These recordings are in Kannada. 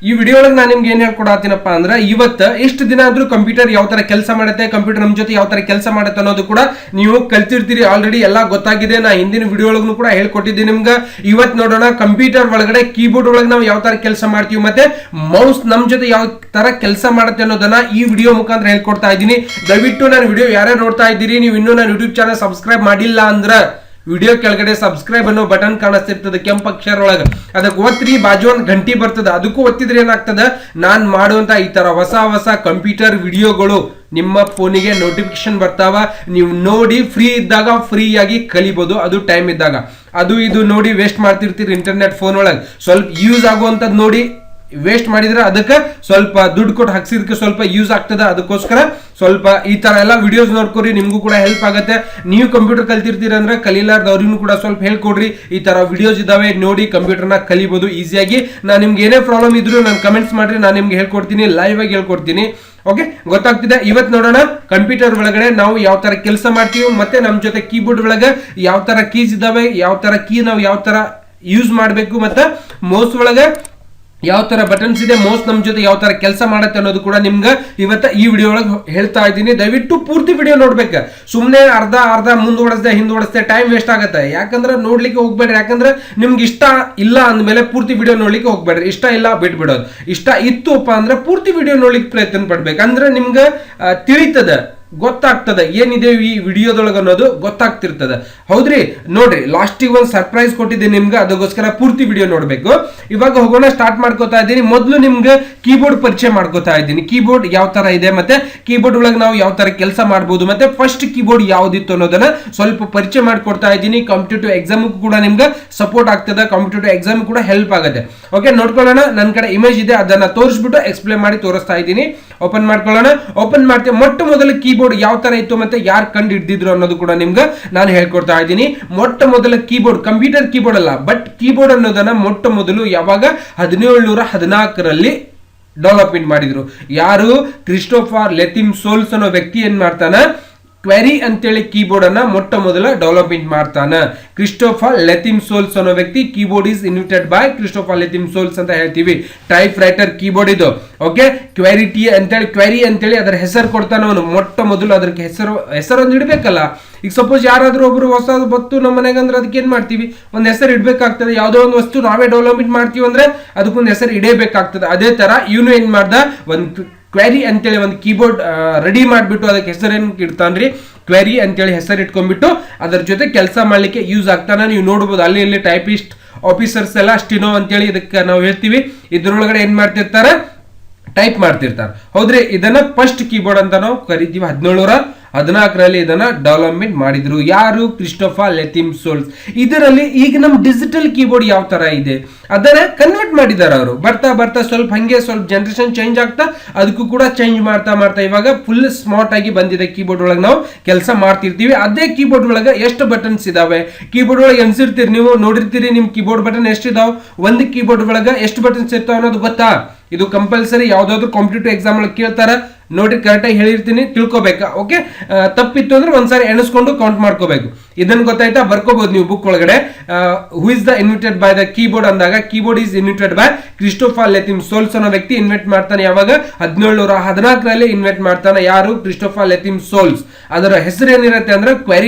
ಈ ವಿಡಿಯೋ ಒಳಗೆ ನಾನು ನಿಮ್ಗೆ ಏನ್ ಹೇಳ್ಕೊಡತ್ತೀನಪ್ಪ ಅಂದ್ರೆ ಇವತ್ತು ಎಷ್ಟು ದಿನ ಆದ್ರೂ ಕಂಪ್ಯೂಟರ್ ಯಾವ ತರ ಕೆಲಸ ಮಾಡುತ್ತೆ, ಕಂಪ್ಯೂಟರ್ ನಮ್ಮ ಜೊತೆ ಯಾವ ತರ ಕೆಲಸ ಮಾಡುತ್ತೆ ಅನ್ನೋದು ಕೂಡ ನೀವು ಕಲ್ತಿರ್ತೀರಿ. ಆಲ್ರೆಡಿ ಎಲ್ಲ ಗೊತ್ತಾಗಿದೆ. ನಾ ಹಿಂದಿನ ವಿಡಿಯೋ ಒಳಗೂ ಕೂಡ ಹೇಳ್ಕೊಟ್ಟಿದ್ದೀನಿ ನಿಮ್ಗೆ. ಇವತ್ತು ನೋಡೋಣ ಕಂಪ್ಯೂಟರ್ ಒಳಗಡೆ ಕೀಬೋರ್ಡ್ ಒಳಗೆ ನಾವು ಯಾವ ತರ ಕೆಲಸ ಮಾಡ್ತೀವಿ ಮತ್ತೆ ಮೌಸ್ ನಮ್ಮ ಜೊತೆ ಯಾವ ತರ ಕೆಲಸ ಮಾಡುತ್ತೆ ಅನ್ನೋದನ್ನ ಈ ವಿಡಿಯೋ ಮುಖಾಂತರ ಹೇಳ್ಕೊಡ್ತಾ ಇದ್ದೀನಿ. ದಯವಿಟ್ಟು ನಾನು ವಿಡಿಯೋ ಯಾರ್ಯಾರು ನೋಡ್ತಾ ಇದ್ದೀರಿ, ನೀವು ಇನ್ನೂ ನಾನು ಯೂಟ್ಯೂಬ್ ಚಾನಲ್ ಸಬ್ಸ್ಕ್ರೈಬ್ ಮಾಡಿಲ್ಲ ಅಂದ್ರೆ ವಿಡಿಯೋ ಕೆಳಗಡೆ ಸಬ್ಸ್ಕ್ರೈಬ್ ಅನ್ನೋ ಬಟನ್ ಕಾಣಿಸ್ತಿರ್ತದೆ ಕೆಂಪು ಅಕ್ಷರ ಒಳಗೆ, ಅದಕ್ಕೆ ಒತ್ತಿರಿ. ಬಾಜು ಒಂದು ಗಂಟೆ ಬರ್ತದೆ, ಅದಕ್ಕೂ ಒತ್ತಿದ್ರೆ ಏನಾಗ್ತದೆ, ನಾನು ಮಾಡುವಂತ ಈ ತರ ಹೊಸ ಕಂಪ್ಯೂಟರ್ ವಿಡಿಯೋಗಳು ನಿಮ್ಮ ಫೋನಿಗೆ ನೋಟಿಫಿಕೇಶನ್ ಬರ್ತಾವ. ನೀವು ನೋಡಿ ಫ್ರೀ ಇದ್ದಾಗ ಫ್ರೀ ಆಗಿ ಕಲಿಬಹುದು. ಅದು ಟೈಮ್ ಇದ್ದಾಗ ಅದು ಇದು ನೋಡಿ ವೇಸ್ಟ್ ಮಾಡ್ತಿರ್ತೀರಿ ಇಂಟರ್ನೆಟ್ ಫೋನ್ ಒಳಗೆ. ಸ್ವಲ್ಪ ಯೂಸ್ ಆಗುವಂತದ್ದು ನೋಡಿ ವೇಸ್ಟ್ ಮಾಡಿದ್ರೆ ಅದಕ್ಕೆ ಸ್ವಲ್ಪ ದುಡ್ಡು ಕೊಟ್ಟು ಹಾಕ್ಸಿದಕ್ಕೆ ಸ್ವಲ್ಪ ಯೂಸ್ ಆಗ್ತದೆ. ಅದಕ್ಕೋಸ್ಕರ ಸ್ವಲ್ಪ ಈ ತರ ಎಲ್ಲ ವಿಡಿಯೋಸ್ ನೋಡ್ಕೊರಿ, ನಿಮ್ಗೂ ಕೂಡ ಹೆಲ್ಪ್ ಆಗುತ್ತೆ. ನೀವು ಕಂಪ್ಯೂಟರ್ ಕಲ್ತಿರ್ತೀರ ಅಂದ್ರೆ ಕಲೀಲಾರ್ದವ್ರಿಗೂ ಕೂಡ ಸ್ವಲ್ಪ ಹೇಳ್ಕೊಡ್ರಿ. ಈ ತರ ವಿಡಿಯೋಸ್ ಇದಾವೆ, ನೋಡಿ ಕಂಪ್ಯೂಟರ್ನ ಕಲಿಬಹುದು ಈಸಿಯಾಗಿ. ನಾನು ನಿಮ್ಗೆ ಏನೇ ಪ್ರಾಬ್ಲಮ್ ಇದ್ರು ನಾನು ಕಮೆಂಟ್ಸ್ ಮಾಡ್ರಿ, ನಾನು ನಿಮ್ಗೆ ಹೇಳ್ಕೊಡ್ತೀನಿ, ಲೈವ್ ಆಗಿ ಹೇಳ್ಕೊಡ್ತೀನಿ. ಓಕೆ, ಗೊತ್ತಾಗ್ತಿದೆ. ಇವತ್ತು ನೋಡೋಣ ಕಂಪ್ಯೂಟರ್ ಒಳಗಡೆ ನಾವು ಯಾವ ತರ ಕೆಲಸ ಮಾಡ್ತೀವಿ ಮತ್ತೆ ನಮ್ಮ ಜೊತೆ ಕೀಬೋರ್ಡ್ ಒಳಗೆ ಯಾವ ತರ ಕೀಸ್ ಇದಾವೆ, ಯಾವ ತರ ಕೀ ನಾವು ಯಾವ ತರ ಯೂಸ್ ಮಾಡಬೇಕು, ಮತ್ತೆ ಮೌಸ್ ಒಳಗೆ ಯಾವ ತರ ಬಟನ್ಸ್ ಇದೆ, ಮೌಸ್ ನಮ್ ಜೊತೆ ಯಾವ ತರ ಕೆಲಸ ಮಾಡುತ್ತೆ ಅನ್ನೋದು ಕೂಡ ನಿಮ್ಗೆ ಇವತ್ತ ಈ ವಿಡಿಯೋ ಒಳಗೆ ಹೇಳ್ತಾ ಇದ್ದೀನಿ. ದಯವಿಟ್ಟು ಪೂರ್ತಿ ವಿಡಿಯೋ ನೋಡ್ಬೇಕು. ಸುಮ್ಮನೆ ಅರ್ಧ ಹಿಂದೋಡಿಸ್ದೆ ಟೈಮ್ ವೇಸ್ಟ್ ಆಗುತ್ತೆ. ಯಾಕಂದ್ರೆ ನೋಡ್ಲಿಕ್ಕೆ ಹೋಗ್ಬೇಡ್ರಿ. ಯಾಕಂದ್ರೆ ನಿಮ್ಗೆ ಇಷ್ಟ ಇಲ್ಲ ಅಂದ್ಮೇಲೆ ಪೂರ್ತಿ ವಿಡಿಯೋ ನೋಡ್ಲಿಕ್ಕೆ ಹೋಗ್ಬೇಡ್ರಿ. ಇಷ್ಟ ಇಲ್ಲ ಬಿಟ್ಬಿಡೋದು. ಇಷ್ಟ ಇತ್ತುಪ್ಪ ಅಂದ್ರೆ ಪೂರ್ತಿ ವಿಡಿಯೋ ನೋಡ್ಲಿಕ್ಕೆ ಪ್ರಯತ್ನ ಪಡ್ಬೇಕು. ಅಂದ್ರೆ ನಿಮ್ಗೆ ತಿಳಿತದ, ಗೊತ್ತಾಗ್ತದೆ ಏನಿದೆ ಈ ವಿಡಿಯೋದೊಳಗೆ ಅನ್ನೋದು ಗೊತ್ತಾಗ್ತಿರ್ತದೆ. ಹೌದ್ರಿ, ನೋಡ್ರಿ ಲಾಸ್ಟಿಗೆ ಒಂದು ಸರ್ಪ್ರೈಸ್ ಕೊಟ್ಟಿದ್ದೀನಿ ನಿಮ್ಗೆ, ಅದಕ್ಕೋಸ್ಕರ ಪೂರ್ತಿ ವಿಡಿಯೋ ನೋಡ್ಬೇಕು. ಇವಾಗ ಹೋಗೋಣ, ಸ್ಟಾರ್ಟ್ ಮಾಡ್ಕೋತಾ ಇದ್ದೀನಿ. ಮೊದಲು ನಿಮ್ಗೆ ಕೀಬೋರ್ಡ್ ಪರಿಚಯ ಮಾಡ್ಕೋತಾ ಇದ್ದೀನಿ. ಕೀಬೋರ್ಡ್ ಯಾವ ತರ ಇದೆ ಮತ್ತೆ ಕೀಬೋರ್ಡ್ ಒಳಗೆ ನಾವು ಯಾವ ತರ ಕೆಲಸ ಮಾಡಬಹುದು ಮತ್ತೆ ಫಸ್ಟ್ ಕೀಬೋರ್ಡ್ ಯಾವ್ದಿತ್ತು ಅನ್ನೋದನ್ನ ಸ್ವಲ್ಪ ಪರಿಚಯ ಮಾಡ್ಕೊಡ್ತಾ ಇದ್ದೀನಿ. ಕಾಂಪಿಟೇಟಿವ್ ಎಕ್ಸಾಮ್ ಕೂಡ ನಿಮ್ಗೆ ಸಪೋರ್ಟ್ ಆಗ್ತದೆ, ಕಾಂಪಿಟೇಟಿವ್ ಎಕ್ಸಾಮ್ ಕೂಡ ಹೆಲ್ಪ್ ಆಗುತ್ತೆ. ಓಕೆ, ನೋಡ್ಕೊಳ್ಳೋಣ. ನನ್ನ ಕಡೆ ಇಮೇಜ್ ಇದೆ, ಅದನ್ನ ತೋರಿಸ್ಬಿಟ್ಟು ಎಕ್ಸ್ಪ್ಲೇನ್ ಮಾಡಿ ತೋರಿಸ್ತಾ ಇದ್ದೀನಿ. ಓಪನ್ ಮಾಡ್ಕೊಳ್ಳೋಣ. ಓಪನ್ ಮಾಡ್ತೀವಿ. ಮೊಟ್ಟ ಮೊದಲು ಕೀಬೋರ್ಡ್ ಯಾವ ತರ ಇತ್ತು ಮತ್ತೆ ಯಾರು ಕಂಡು ಹಿಡಿದಿದ್ರು ಅನ್ನೋದು ಕೂಡ ನಿಮ್ಗೆ ನಾನು ಹೇಳ್ಕೊಡ್ತಾ ಇದ್ದೀನಿ. ಮೊಟ್ಟ ಮೊದಲ ಕೀಬೋರ್ಡ್ ಕಂಪ್ಯೂಟರ್ ಕೀಬೋರ್ಡ್ ಅಲ್ಲ, ಬಟ್ ಕೀಬೋರ್ಡ್ ಅನ್ನೋದನ್ನ ಮೊಟ್ಟ ಮೊದಲು ಯಾವಾಗ 1714ರಲ್ಲಿ ಡೆವಲಪ್ಮೆಂಟ್ ಮಾಡಿದ್ರು. ಯಾರು? ಕ್ರಿಸ್ಟೋಫರ್ ಲೆತಿಮ್ ಸೋಲ್ಸ್ ಅನ್ನೋ ವ್ಯಕ್ತಿ ಏನ್ ಮಾಡ್ತಾನ, ಕ್ವೆರಿ ಅಂತೇಳಿ ಕೀಬೋರ್ಡ್ ಅನ್ನ ಮೊಟ್ಟ ಮೊದಲ ಡೆವಲಪ್ಮೆಂಟ್ ಮಾಡ್ತಾನ. ಕ್ರಿಸ್ಟೋಫರ್ ಲೆತಿಮ್ ಸೋಲ್ಸ್ ಅನ್ನೋ ವ್ಯಕ್ತಿ. Keyboard is invented by Christopher Latham Sholes ಅಂತ ಹೇಳ್ತೀವಿ. ಟೈಪ್ ರೈಟರ್ ಕೀಬೋರ್ಡ್ ಇದು. ಓಕೆ, ಕ್ವೆರಿ ಅಂತೇಳಿ ಅದರ ಹೆಸರು ಕೊಡ್ತಾನ ಅವನು. ಮೊಟ್ಟ ಮೊದಲು ಅದಕ್ಕೆ ಹೆಸರು ಒಂದು ಇಡ್ಬೇಕಲ್ಲ. ಈಗ ಸಪೋಸ್ ಯಾರಾದ್ರೂ ಒಬ್ರು ಹೊಸದು ಬತ್ತು ನಮ್ಮ ಮನೆಗೆ ಅಂದ್ರೆ ಅದಕ್ಕೆ ಏನ್ ಮಾಡ್ತೀವಿ, ಒಂದು ಹೆಸರು ಇಡ್ಬೇಕಾಗ್ತದೆ. ಯಾವುದೋ ಒಂದು ವಸ್ತು ನಾವೇ ಡೆವಲಪ್ಮೆಂಟ್ ಮಾಡ್ತೀವಿ ಅಂದ್ರೆ ಅದಕ್ಕೊಂದು ಹೆಸರು ಇಡಬೇಕಾಗ್ತದೆ. ಅದೇ ತರ ಇವನು ಏನ್ ಮಾಡ್ದ, ಒಂದು ಕ್ವೆರಿ ಅಂತೇಳಿ ಒಂದು ಕೀಬೋರ್ಡ್ ರೆಡಿ ಮಾಡಿಬಿಟ್ಟು ಅದಕ್ಕೆ ಹೆಸರೇನು ಇಡ್ತಾನ್ರಿ, ಕ್ವೆರಿ ಅಂತೇಳಿ ಹೆಸರು ಇಟ್ಕೊಂಡ್ಬಿಟ್ಟು ಅದರ ಜೊತೆ ಕೆಲಸ ಮಾಡ್ಲಿಕ್ಕೆ ಯೂಸ್ ಆಗ್ತಾನ. ನೀವು ನೋಡ್ಬೋದು ಅಲ್ಲಿ ಇಲ್ಲಿ ಟೈಪಿಸ್ಟ್ ಆಫೀಸರ್ಸ್ ಎಲ್ಲ ಸ್ಟಿನೋ ಅಂತೇಳಿ ಇದಕ್ಕೆ ನಾವು ಹೇಳ್ತೀವಿ. ಇದ್ರೊಳಗಡೆ ಏನ್ ಮಾಡ್ತಿರ್ತಾರೆ, ಟೈಪ್ ಮಾಡ್ತಿರ್ತಾರೆ. ಹೌದ್ರಿ, ಇದನ್ನ ಫಸ್ಟ್ ಕೀಬೋರ್ಡ್ ಅಂತ ನಾವು ಕರಿತೀವಿ. 1714ರಲ್ಲಿ ಇದನ್ನ ಡೆವಲಪ್ಮೆಂಟ್ ಮಾಡಿದ್ರು. ಯಾರು? Christopher Latham Sholes. ಇದರಲ್ಲಿ ಈಗ ನಮ್ ಡಿಜಿಟಲ್ ಕೀಬೋರ್ಡ್ ಯಾವ ತರ ಇದೆ ಅದನ್ನ ಕನ್ವರ್ಟ್ ಮಾಡಿದಾರೆ ಅವರು. ಬರ್ತಾ ಸ್ವಲ್ಪ ಹಂಗೆ ಸ್ವಲ್ಪ ಜನರೇಷನ್ ಚೇಂಜ್ ಆಗ್ತಾ ಅದಕ್ಕೂ ಕೂಡ ಚೇಂಜ್ ಮಾಡ್ತಾ ಇವಾಗ ಫುಲ್ ಸ್ಮಾರ್ಟ್ ಆಗಿ ಬಂದಿದೆ. ಕೀಬೋರ್ಡ್ ಒಳಗೆ ನಾವು ಕೆಲಸ ಮಾಡ್ತಿರ್ತೀವಿ. ಅದೇ ಕೀಬೋರ್ಡ್ ಒಳಗೆ ಎಷ್ಟು ಬಟನ್ಸ್ ಇದಾವೆ, ಕೀಬೋರ್ಡ್ ಒಳಗೆ ಎನ್ಸಿರ್ತೀರಿ ನೀವು, ನೋಡಿರ್ತೀರಿ ನಿಮ್ ಕೀಬೋರ್ಡ್ ಬಟನ್ ಎಷ್ಟಿದಾವ್, ಒಂದು ಕೀಬೋರ್ಡ್ ಒಳಗೆ ಎಷ್ಟು ಬಟನ್ಸ್ ಇರ್ತಾವ ಅನ್ನೋದು ಗೊತ್ತಾ? ಇದು ಕಂಪಲ್ಸರಿ ಯಾವ್ದಾದ್ರು ಕಾಂಪಿಟೇಟಿವ್ ಎಕ್ಸಾಮ್ ಒಳಗೆ ಕೇಳ್ತಾರ, ನೋಡಿ ಕರೆಕ್ಟಾಗಿ ಹೇಳಿರ್ತೀನಿ, ತಿಳ್ಕೊಬೇಕಾ. ಓಕೆ, ತಪ್ಪಿತ್ತು ಅಂದ್ರೆ ಒಂದ್ಸಾರಿ ಎಣಿಸ್ಕೊಂಡು ಕೌಂಟ್ ಮಾಡ್ಕೋಬೇಕು. ಇದನ್ನ ಗೊತ್ತಾಯ್ತಾ? ಬರ್ಕೋಬಹುದು ನೀವು ಬುಕ್ ಒಳಗಡೆ. Who is the invented by the keyboard ಅಂದಾಗ keyboard is invented by Christopher Latham Sholes ಅನ್ನೋ ವ್ಯಕ್ತಿ ಇನ್ವೆಂಟ್ ಮಾಡ್ತಾನೆ. ಯಾವಾಗ? 1714ರಲ್ಲಿ ಇನ್ವೆಂಟ್ ಮಾಡ್ತಾನೆ. ಯಾರು? Christopher Latham Sholes. ಅದರ ಹೆಸರು ಏನಿರುತ್ತೆ ಅಂದ್ರೆ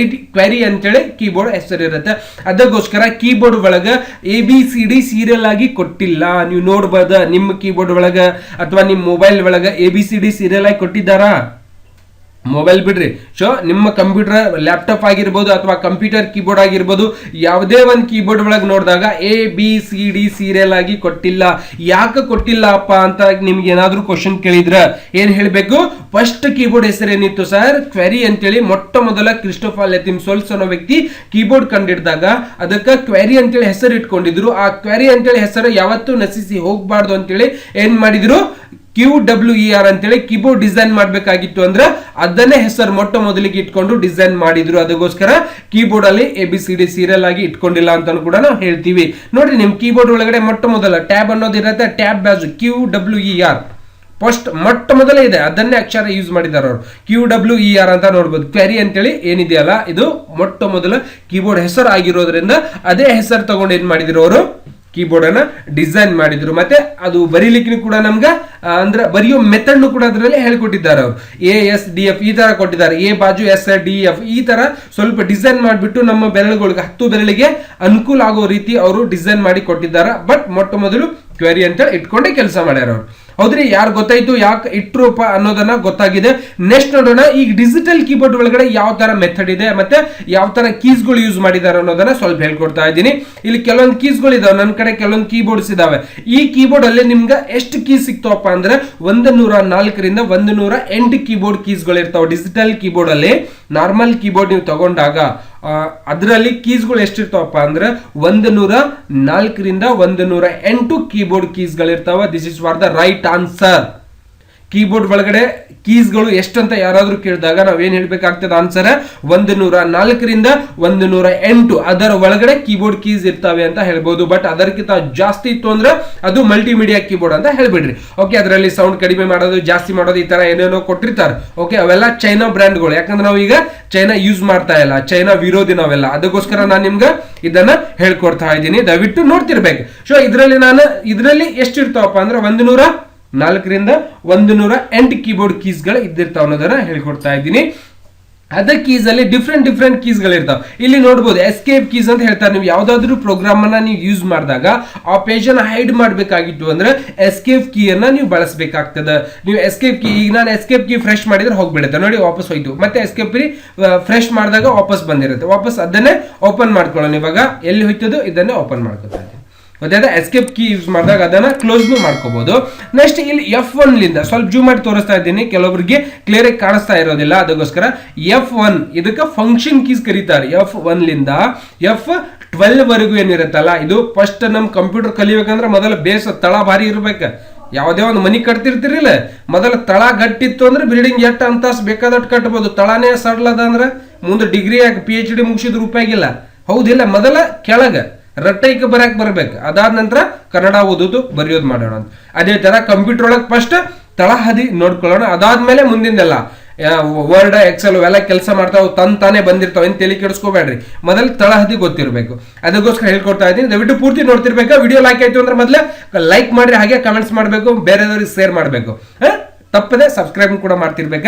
ಕ್ವೆರಿ ಅಂತೇಳಿ ಕೀಬೋರ್ಡ್ ಹೆಸರು ಇರುತ್ತೆ. ಅದಕ್ಕೋಸ್ಕರ ಕೀಬೋರ್ಡ್ ಒಳಗೆ ABCD ಸೀರಿಯಲ್ ಆಗಿ ಕೊಟ್ಟಿಲ್ಲ. ನೀವು ನೋಡ್ಬೋದ ನಿಮ್ಮ ಕೀಬೋರ್ಡ್ ಒಳಗ ಅಥವಾ ನಿಮ್ಮ ಮೊಬೈಲ್ ಒಳಗ ABCD ಸೀರಿಯಲ್ ಆಗಿ ಕೊಟ್ಟಿದ್ದಾರಾ? ಮೊಬೈಲ್ ಬಿಡ್ರಿ, ಸೊ ನಿಮ್ಮ ಕಂಪ್ಯೂಟರ್ ಲ್ಯಾಪ್ಟಾಪ್ ಆಗಿರ್ಬೋದು ಅಥವಾ ಕಂಪ್ಯೂಟರ್ ಕೀಬೋರ್ಡ್ ಆಗಿರ್ಬೋದು, ಯಾವುದೇ ಒಂದು ಕೀಬೋರ್ಡ್ ಒಳಗೆ ನೋಡಿದಾಗ ABCD ಸೀರಿಯಲ್ ಆಗಿ ಕೊಟ್ಟಿಲ್ಲ. ಯಾಕೆ ಕೊಟ್ಟಿಲ್ಲ ಅಪ್ಪ ಅಂತ ನಿಮ್ಗೆ ಏನಾದ್ರೂ ಕ್ವಶನ್ ಕೇಳಿದ್ರ ಏನ್ ಹೇಳ್ಬೇಕು? ಫಸ್ಟ್ ಕೀಬೋರ್ಡ್ ಹೆಸರು ಏನಿತ್ತು ಸರ್? ಕ್ವೆರಿ ಅಂತೇಳಿ ಮೊಟ್ಟ ಮೊದಲ ಕ್ರಿಸ್ಟೋಫರ್ ಲೆತಿಮ್ ಸೋಲ್ಸ್ ಅನ್ನೋ ವ್ಯಕ್ತಿ ಕೀಬೋರ್ಡ್ ಕಂಡಿಡಿದಾಗ ಅದಕ್ಕೆ ಕ್ವೆರಿ ಅಂತೇಳಿ ಹೆಸರು ಇಟ್ಕೊಂಡಿದ್ರು. ಆ ಕ್ವೆರಿ ಅಂತೇಳಿ ಹೆಸರು ಯಾವತ್ತೂ ನಶಿಸಿ ಹೋಗ್ಬಾರ್ದು ಅಂತೇಳಿ ಏನ್ ಮಾಡಿದ್ರು, QWER ಅಂತೇಳಿ ಕೀಬೋರ್ಡ್ ಡಿಸೈನ್ ಮಾಡ್ಬೇಕಾಗಿತ್ತು ಅಂದ್ರೆ ಅದನ್ನೇ ಹೆಸರು ಮೊಟ್ಟ ಮೊದಲಿಗೆ ಇಟ್ಕೊಂಡು ಡಿಸೈನ್ ಮಾಡಿದ್ರು. ಅದಕ್ಕೋಸ್ಕರ ಕೀಬೋರ್ಡ್ ಅಲ್ಲಿ ABCD ಸೀರಿಯಲ್ ಆಗಿ ಇಟ್ಕೊಂಡಿಲ್ಲ ಅಂತ ಕೂಡ ನಾವು ಹೇಳ್ತೀವಿ. ನೋಡ್ರಿ, ನಿಮ್ ಕೀಬೋರ್ಡ್ ಒಳಗಡೆ ಮೊಟ್ಟ ಮೊದಲ ಟ್ಯಾಬ್ ಅನ್ನೋದು ಇರುತ್ತೆ. ಟ್ಯಾಬ್ ಬಾಜು QWER ಫಸ್ಟ್ ಮೊಟ್ಟ ಮೊದಲೇ ಇದೆ, ಅದನ್ನೇ ಅಕ್ಷರ ಯೂಸ್ ಮಾಡಿದಾರೆ ಅವರು. QWER ಅಂತ ನೋಡ್ಬೋದು. ಕ್ವೆರಿ ಅಂತೇಳಿ ಏನಿದೆಯಲ್ಲ ಇದು ಮೊಟ್ಟ ಮೊದಲ ಕೀಬೋರ್ಡ್ ಹೆಸರು ಆಗಿರೋದ್ರಿಂದ ಅದೇ ಹೆಸರು ತಗೊಂಡು ಏನ್ ಮಾಡಿದ್ರು ಅವರು ಕೀಬೋರ್ಡ್ ಅನ್ನ ಡಿಸೈನ್ ಮಾಡಿದ್ರು. ಮತ್ತೆ ಅದು ಬರೀಲಿಕ್ಕೆ ಕೂಡ ನಮ್ಗೆ ಅಂದ್ರೆ ಬರೆಯೋ ಮೆಥಡ್ ಕೂಡ ಅದರಲ್ಲಿ ಹೇಳ್ಕೊಟ್ಟಿದ್ದಾರೆ. ಅವರು ASDF ಈ ತರ ಕೊಟ್ಟಿದ್ದಾರೆ, ಎ ಬಾಜು SDF ಈ ತರ ಸ್ವಲ್ಪ ಡಿಸೈನ್ ಮಾಡಿಬಿಟ್ಟು ನಮ್ಮ ಬೆರಳುಗಳಿಗೆ 10 ಬೆರಳಿಗೆ ಅನುಕೂಲ ಆಗೋ ರೀತಿ ಅವರು ಡಿಸೈನ್ ಮಾಡಿ ಕೊಟ್ಟಿದ್ದಾರೆ. ಬಟ್ ಮೊಟ್ಟ ಮೊದಲು ಕ್ವೆರಿ ಅಂತ ಇಟ್ಕೊಂಡೇ ಕೆಲಸ ಮಾಡ್ಯಾರ ಅವರು. ಹೌದ್ರಿ, ಯಾರು ಗೊತ್ತಾಯ್ತು ಯಾಕೆ ಇಟ್ರೂಪ ಅನ್ನೋದನ್ನ ಗೊತ್ತಾಗಿದೆ. ನೆಕ್ಸ್ಟ್ ನೋಡೋಣ, ಈಗ ಡಿಜಿಟಲ್ ಕೀಬೋರ್ಡ್ ಒಳಗಡೆ ಯಾವ ತರ ಮೆಥಡ್ ಇದೆ ಮತ್ತೆ ಯಾವ ತರ ಕೀಸ್ಗಳು ಯೂಸ್ ಮಾಡಿದ್ದಾರೆ ಅನ್ನೋದನ್ನ ಸ್ವಲ್ಪ ಹೇಳ್ಕೊಡ್ತಾ ಇದ್ದೀನಿ. ಇಲ್ಲಿ ಕೆಲವೊಂದು ಕೀಸ್ಗಳು ಇದಾವೆ, ನನ್ನ ಕಡೆ ಕೆಲವೊಂದು ಕೀಬೋರ್ಡ್ಸ್ ಇದಾವೆ. ಈ ಕೀಬೋರ್ಡ್ ಅಲ್ಲಿ ನಿಮ್ಗೆ ಎಷ್ಟು ಕೀಸ್ ಸಿಗ್ತಾವಪ್ಪ ಅಂದ್ರೆ 104ರಿಂದ 108 ಕೀಬೋರ್ಡ್ ಕೀಸ್ಗಳು ಇರ್ತಾವೆ ಡಿಜಿಟಲ್ ಕೀಬೋರ್ಡ್ ಅಲ್ಲಿ. ನಾರ್ಮಲ್ ಕೀಬೋರ್ಡ್ ನೀವು ತಗೊಂಡಾಗ ಅದರಲ್ಲಿ ಕೀಸ್ಗಳು ಎಷ್ಟಿರ್ತಾವಪ್ಪ ಅಂದ್ರೆ 104ರಿಂದ 108 ಕೀಬೋರ್ಡ್ ಕೀಸ್ಗಳಿರ್ತಾವ. This is for the right answer. Keyboard ಒಳಗಡೆ ಕೀಸ್ಗಳು ಎಷ್ಟಂತ ಯಾರಾದ್ರೂ ಕೇಳಿದಾಗ ನಾವೇನ್ ಹೇಳ್ಬೇಕಾಗ್ತದೆ ಆನ್ಸರ್ 104ರಿಂದ 108 ಅದರ ಒಳಗಡೆ ಕೀಬೋರ್ಡ್ ಕೀಸ್ ಇರ್ತಾವೆ ಅಂತ ಹೇಳ್ಬೋದು. ಬಟ್ ಅದಕ್ಕಿಂತ ಜಾಸ್ತಿ ಇತ್ತು ಅಂದ್ರೆ ಅದು ಮಲ್ಟಿಮೀಡಿಯಾ ಕೀಬೋರ್ಡ್ ಅಂತ ಹೇಳ್ಬಿಡ್ರಿ. ಓಕೆ, ಅದರಲ್ಲಿ ಸೌಂಡ್ ಕಡಿಮೆ ಮಾಡೋದು ಜಾಸ್ತಿ ಮಾಡೋದು ಈ ತರ ಏನೇನೋ ಕೊಟ್ಟಿರ್ತಾರೆ. ಓಕೆ, ಅವೆಲ್ಲ ಚೈನಾ ಬ್ರ್ಯಾಂಡ್ಗಳು, ಯಾಕಂದ್ರೆ ನಾವು ಈಗ ಚೈನಾ ಯೂಸ್ ಮಾಡ್ತಾ ಇಲ್ಲ, ಚೈನಾ ವಿರೋಧಿ ನಾವೆಲ್ಲ. ಅದಕ್ಕೋಸ್ಕರ ನಾನು ನಿಮ್ಗೆ ಇದನ್ನ ಹೇಳ್ಕೊಡ್ತಾ ಇದ್ದೀನಿ, ದಯವಿಟ್ಟು ನೋಡ್ತಿರ್ಬೇಕು. ಸೊ ಇದರಲ್ಲಿ ಎಷ್ಟಿರ್ತಾವಪ್ಪ ಅಂದ್ರೆ 104ರಿಂದ 108 ಕೀಬೋರ್ಡ್ ಕೀಸ್ಗಳು ಇದ್ದಿರ್ತಾವ ಅನ್ನೋದನ್ನ ಹೇಳ್ಕೊಡ್ತಾ ಇದ್ದೀನಿ. ಅದರ್ ಕೀಸ್ ಅಲ್ಲಿ ಡಿಫ್ರೆಂಟ್ ಕೀಸ್ಗಳು ಇರ್ತಾವೆ. ಇಲ್ಲಿ ನೋಡಬಹುದು ಎಸ್ಕೇಪ್ ಕೀಸ್ ಅಂತ ಹೇಳ್ತಾರೆ. ನೀವು ಯಾವ್ದಾದ್ರು ಪ್ರೋಗ್ರಾಮ್ ಅನ್ನ ನೀವು ಯೂಸ್ ಮಾಡಿದಾಗ ಆ ಪೇಜ್ ಅನ್ನ ಹೈಡ್ ಮಾಡಬೇಕಾಗಿತ್ತು ಅಂದ್ರೆ ಎಸ್ಕೇಪ್ ಕೀ ಅನ್ನ ನೀವು ಬಳಸಬೇಕಾಗ್ತದೆ. ನೀವು ಎಸ್ಕೇಪ್ ಕೀ, ಈಗ ನಾನು ಎಸ್ಕೇಪ್ ಕೀ ಫ್ರೆಶ್ ಮಾಡಿದ್ರೆ ಹೋಗ್ಬಿಡುತ್ತೆ ನೋಡಿ, ವಾಪಸ್ ಹೋಯ್ತು. ಮತ್ತೆ ಎಸ್ಕೇಪ್ ಕೀ ಫ್ರೆಶ್ ಮಾಡಿದಾಗ ವಾಪಸ್ ಬಂದಿರುತ್ತೆ. ವಾಪಸ್ ಅದನ್ನೇ ಓಪನ್ ಮಾಡ್ಕೊಳ್ಳೋಣ. ಇವಾಗ ಎಲ್ಲಿ ಹೋಯ್ತದು ಇದನ್ನೇ ಓಪನ್ ಮಾಡ್ಕೊತಾ ಇದ್ದೀನಿ. ಮತ್ತೆ ಎಸ್ಕೇಪ್ ಕೀ ಯೂಸ್ ಮಾಡಿದಾಗ ಅದನ್ನ ಕ್ಲೋಸ್ ಮಾಡ್ಕೋಬಹುದು. ನೆಕ್ಸ್ಟ್ ಇಲ್ಲಿ F1 ಲಿಂದ ಸ್ವಲ್ಪ ಜೂಮ್ ಮಾಡಿ ತೋರಿಸ್ತಾ ಇದ್ದೀನಿ, ಕೆಲವೊಬ್ಬರಿಗೆ ಕ್ಲಿಯರ್ ಆಗಿ ಕಾಣಿಸ್ತಾ ಇರೋದಿಲ್ಲ, ಅದಕ್ಕೋಸ್ಕರ F1 ಇದಕ್ಕೆ ಫಂಕ್ಷನ್ ಕೀಸ್ ಕರೀತಾರೆ. F1 ಲಿಂದ F12 ವರೆಗೂ ಏನಿರುತ್ತಲ್ಲ, ಇದು ಫಸ್ಟ್ ನಮ್ ಕಂಪ್ಯೂಟರ್ ಕಲಿಬೇಕಂದ್ರೆ ಮೊದಲ ಬೇಸ್ ತಳ ಭಾರಿ ಇರ್ಬೇಕು. ಯಾವುದೇ ಒಂದು ಮನಿ ಕಟ್ತಿರ್ತಿರಿಲ್ಲ, ಮೊದಲ ತಳ ಗಟ್ಟಿತ್ತು ಅಂದ್ರೆ ಬಿಲ್ಡಿಂಗ್ ಎಷ್ಟು ಅಂತಸ್ ಬೇಕಾದಟ್ಟು ಕಟ್ಬೋದು. ತಳನೇ ಸಡ್ಲದ ಅಂದ್ರೆ ಮುಂದೆ ಡಿಗ್ರಿ PhD ಮುಗಿಸಿದ್ರು ಉಪಯೋಗಿಲ್ಲ. ಹೌದಿಲ್ಲ, ಮೊದಲ ಕೆಳಗ ರಟ್ಟೈಕ ಬರಕ್ ಬರ್ಬೇಕು, ಅದಾದ ನಂತರ ಕನ್ನಡ ಓದೋದು ಬರೆಯೋದು ಮಾಡೋಣ ಅಂತ. ಅದೇ ತರ ಕಂಪ್ಯೂಟರ್ ಒಳಗೆ ಫಸ್ಟ್ ತಳಹದಿ ನೋಡ್ಕೊಳ್ಳೋಣ, ಅದಾದ್ಮೇಲೆ ಮುಂದಿಂದೆಲ್ಲ ವರ್ಡ್ ಎಕ್ಸೆಲ್ ಅವೆಲ್ಲ ಕೆಲಸ ಮಾಡ್ತಾವ ತಾನೇ ಬಂದಿರ್ತಾವ, ಏನ್ ತಲೆ ಕೆಡಿಸ್ಕೋಬೇಡ್ರಿ. ಮೊದಲು ತಳಹದಿ ಗೊತ್ತಿರಬೇಕು. ಅದಕ್ಕೋಸ್ಕರ ಹೇಳ್ಕೊಡ್ತಾ ಇದ್ದೀನಿ, ದಯವಿಟ್ಟು ಪೂರ್ತಿ ನೋಡ್ತಿರ್ಬೇಕು. ವಿಡಿಯೋ ಲೈಕ್ ಆಯ್ತು ಅಂದ್ರೆ ಮೊದಲೇ ಲೈಕ್ ಮಾಡ್ರಿ, ಹಾಗೆ ಕಮೆಂಟ್ಸ್ ಮಾಡಬೇಕು, ಬೇರೆದವ್ರಿಗೆ ಶೇರ್ ಮಾಡಬೇಕು, ತಪ್ಪದೆ ಸಬ್ಸ್ಕ್ರೈಬ್ ಕೂಡ ಮಾಡ್ತಿರ್ಬೇಕ.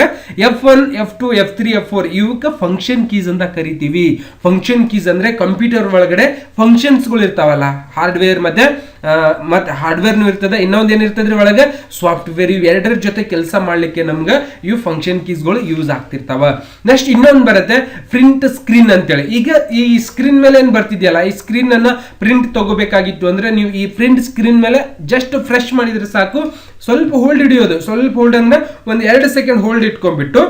F1, F2, F3, F4 ಇವಕ್ಕೆ ಫಂಕ್ಷನ್ ಕೀಸ್ ಅಂತ ಕರಿತೀವಿ. ಫಂಕ್ಷನ್ ಕೀಸ್ ಅಂದ್ರೆ ಕಂಪ್ಯೂಟರ್ ಒಳಗಡೆ ಫಂಕ್ಷನ್ಸ್ಗಳು ಇರ್ತಾವಲ್ಲ, ಹಾರ್ಡ್ವೇರ್ ಮತ್ತೆ ಹಾರ್ಡ್ವೇರ್ನು ಇರ್ತದೆ, ಇನ್ನೊಂದು ಏನಿರ್ತದ್ರಿ ಒಳಗೆ ಸಾಫ್ಟ್ವೇರ್. ಇವು ಎರಡರ ಜೊತೆ ಕೆಲಸ ಮಾಡ್ಲಿಕ್ಕೆ ನಮ್ಗೆ ಇವು ಫಂಕ್ಷನ್ ಕೀಸ್ಗಳು ಯೂಸ್ ಆಗ್ತಿರ್ತಾವ. ನೆಕ್ಸ್ಟ್ ಇನ್ನೊಂದು ಬರುತ್ತೆ ಪ್ರಿಂಟ್ ಸ್ಕ್ರೀನ್ ಅಂತೇಳಿ. ಈಗ ಈ ಸ್ಕ್ರೀನ್ ಮೇಲೆ ಏನ್ ಬರ್ತಿದ್ಯಲ್ಲ, ಈ ಸ್ಕ್ರೀನ್ ಅನ್ನ ಪ್ರಿಂಟ್ ತಗೋಬೇಕಾಗಿತ್ತು ಅಂದ್ರೆ ನೀವು ಈ ಪ್ರಿಂಟ್ ಸ್ಕ್ರೀನ್ ಮೇಲೆ ಜಸ್ಟ್ ಫ್ರೆಶ್ ಮಾಡಿದ್ರೆ ಸಾಕು, ಸ್ವಲ್ಪ ಹೋಲ್ಡ್ ಹಿಡಿಯೋದು. ಸ್ವಲ್ಪ ಹೋಲ್ಡ್ ಅಂದ್ರೆ ಒಂದ್ 2 ಸೆಕೆಂಡ್ ಹೋಲ್ಡ್ ಇಟ್ಕೊಂಡ್ಬಿಟ್ಟು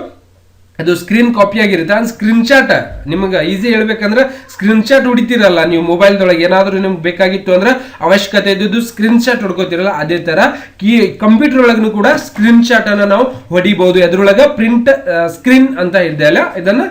ಅದು ಸ್ಕ್ರೀನ್ ಕಾಪಿ ಆಗಿರುತ್ತೆ. ಆ ಸ್ಕ್ರೀನ್ ಶಾಟ್ ನಿಮ್ಗೆ ಈಸಿ ಹೇಳ್ಬೇಕಂದ್ರೆ ಸ್ಕ್ರೀನ್ ಶಾಟ್ ಹೊಡಿತೀರಲ್ಲ ನೀವು ಮೊಬೈಲ್ದೊಳಗೆ, ಏನಾದರೂ ನಿಮ್ಗೆ ಬೇಕಾಗಿತ್ತು ಅಂದ್ರೆ ಅವಶ್ಯಕತೆ ಇದ್ದು ಸ್ಕ್ರೀನ್ ಶಾಟ್ ಹೊಡ್ಕೋತಿರಲ್ಲ, ಅದೇ ತರ ಕಂಪ್ಯೂಟರ್ ಒಳಗೂ ಕೂಡ ಸ್ಕ್ರೀನ್ ಶಾಟ್ ಅನ್ನ ನಾವು ಹೊಡಿಬಹುದು. ಅದ್ರೊಳಗೆ ಪ್ರಿಂಟ್ ಸ್ಕ್ರೀನ್ ಅಂತ ಇದೆ ಅಲ್ಲ, ಇದನ್ನ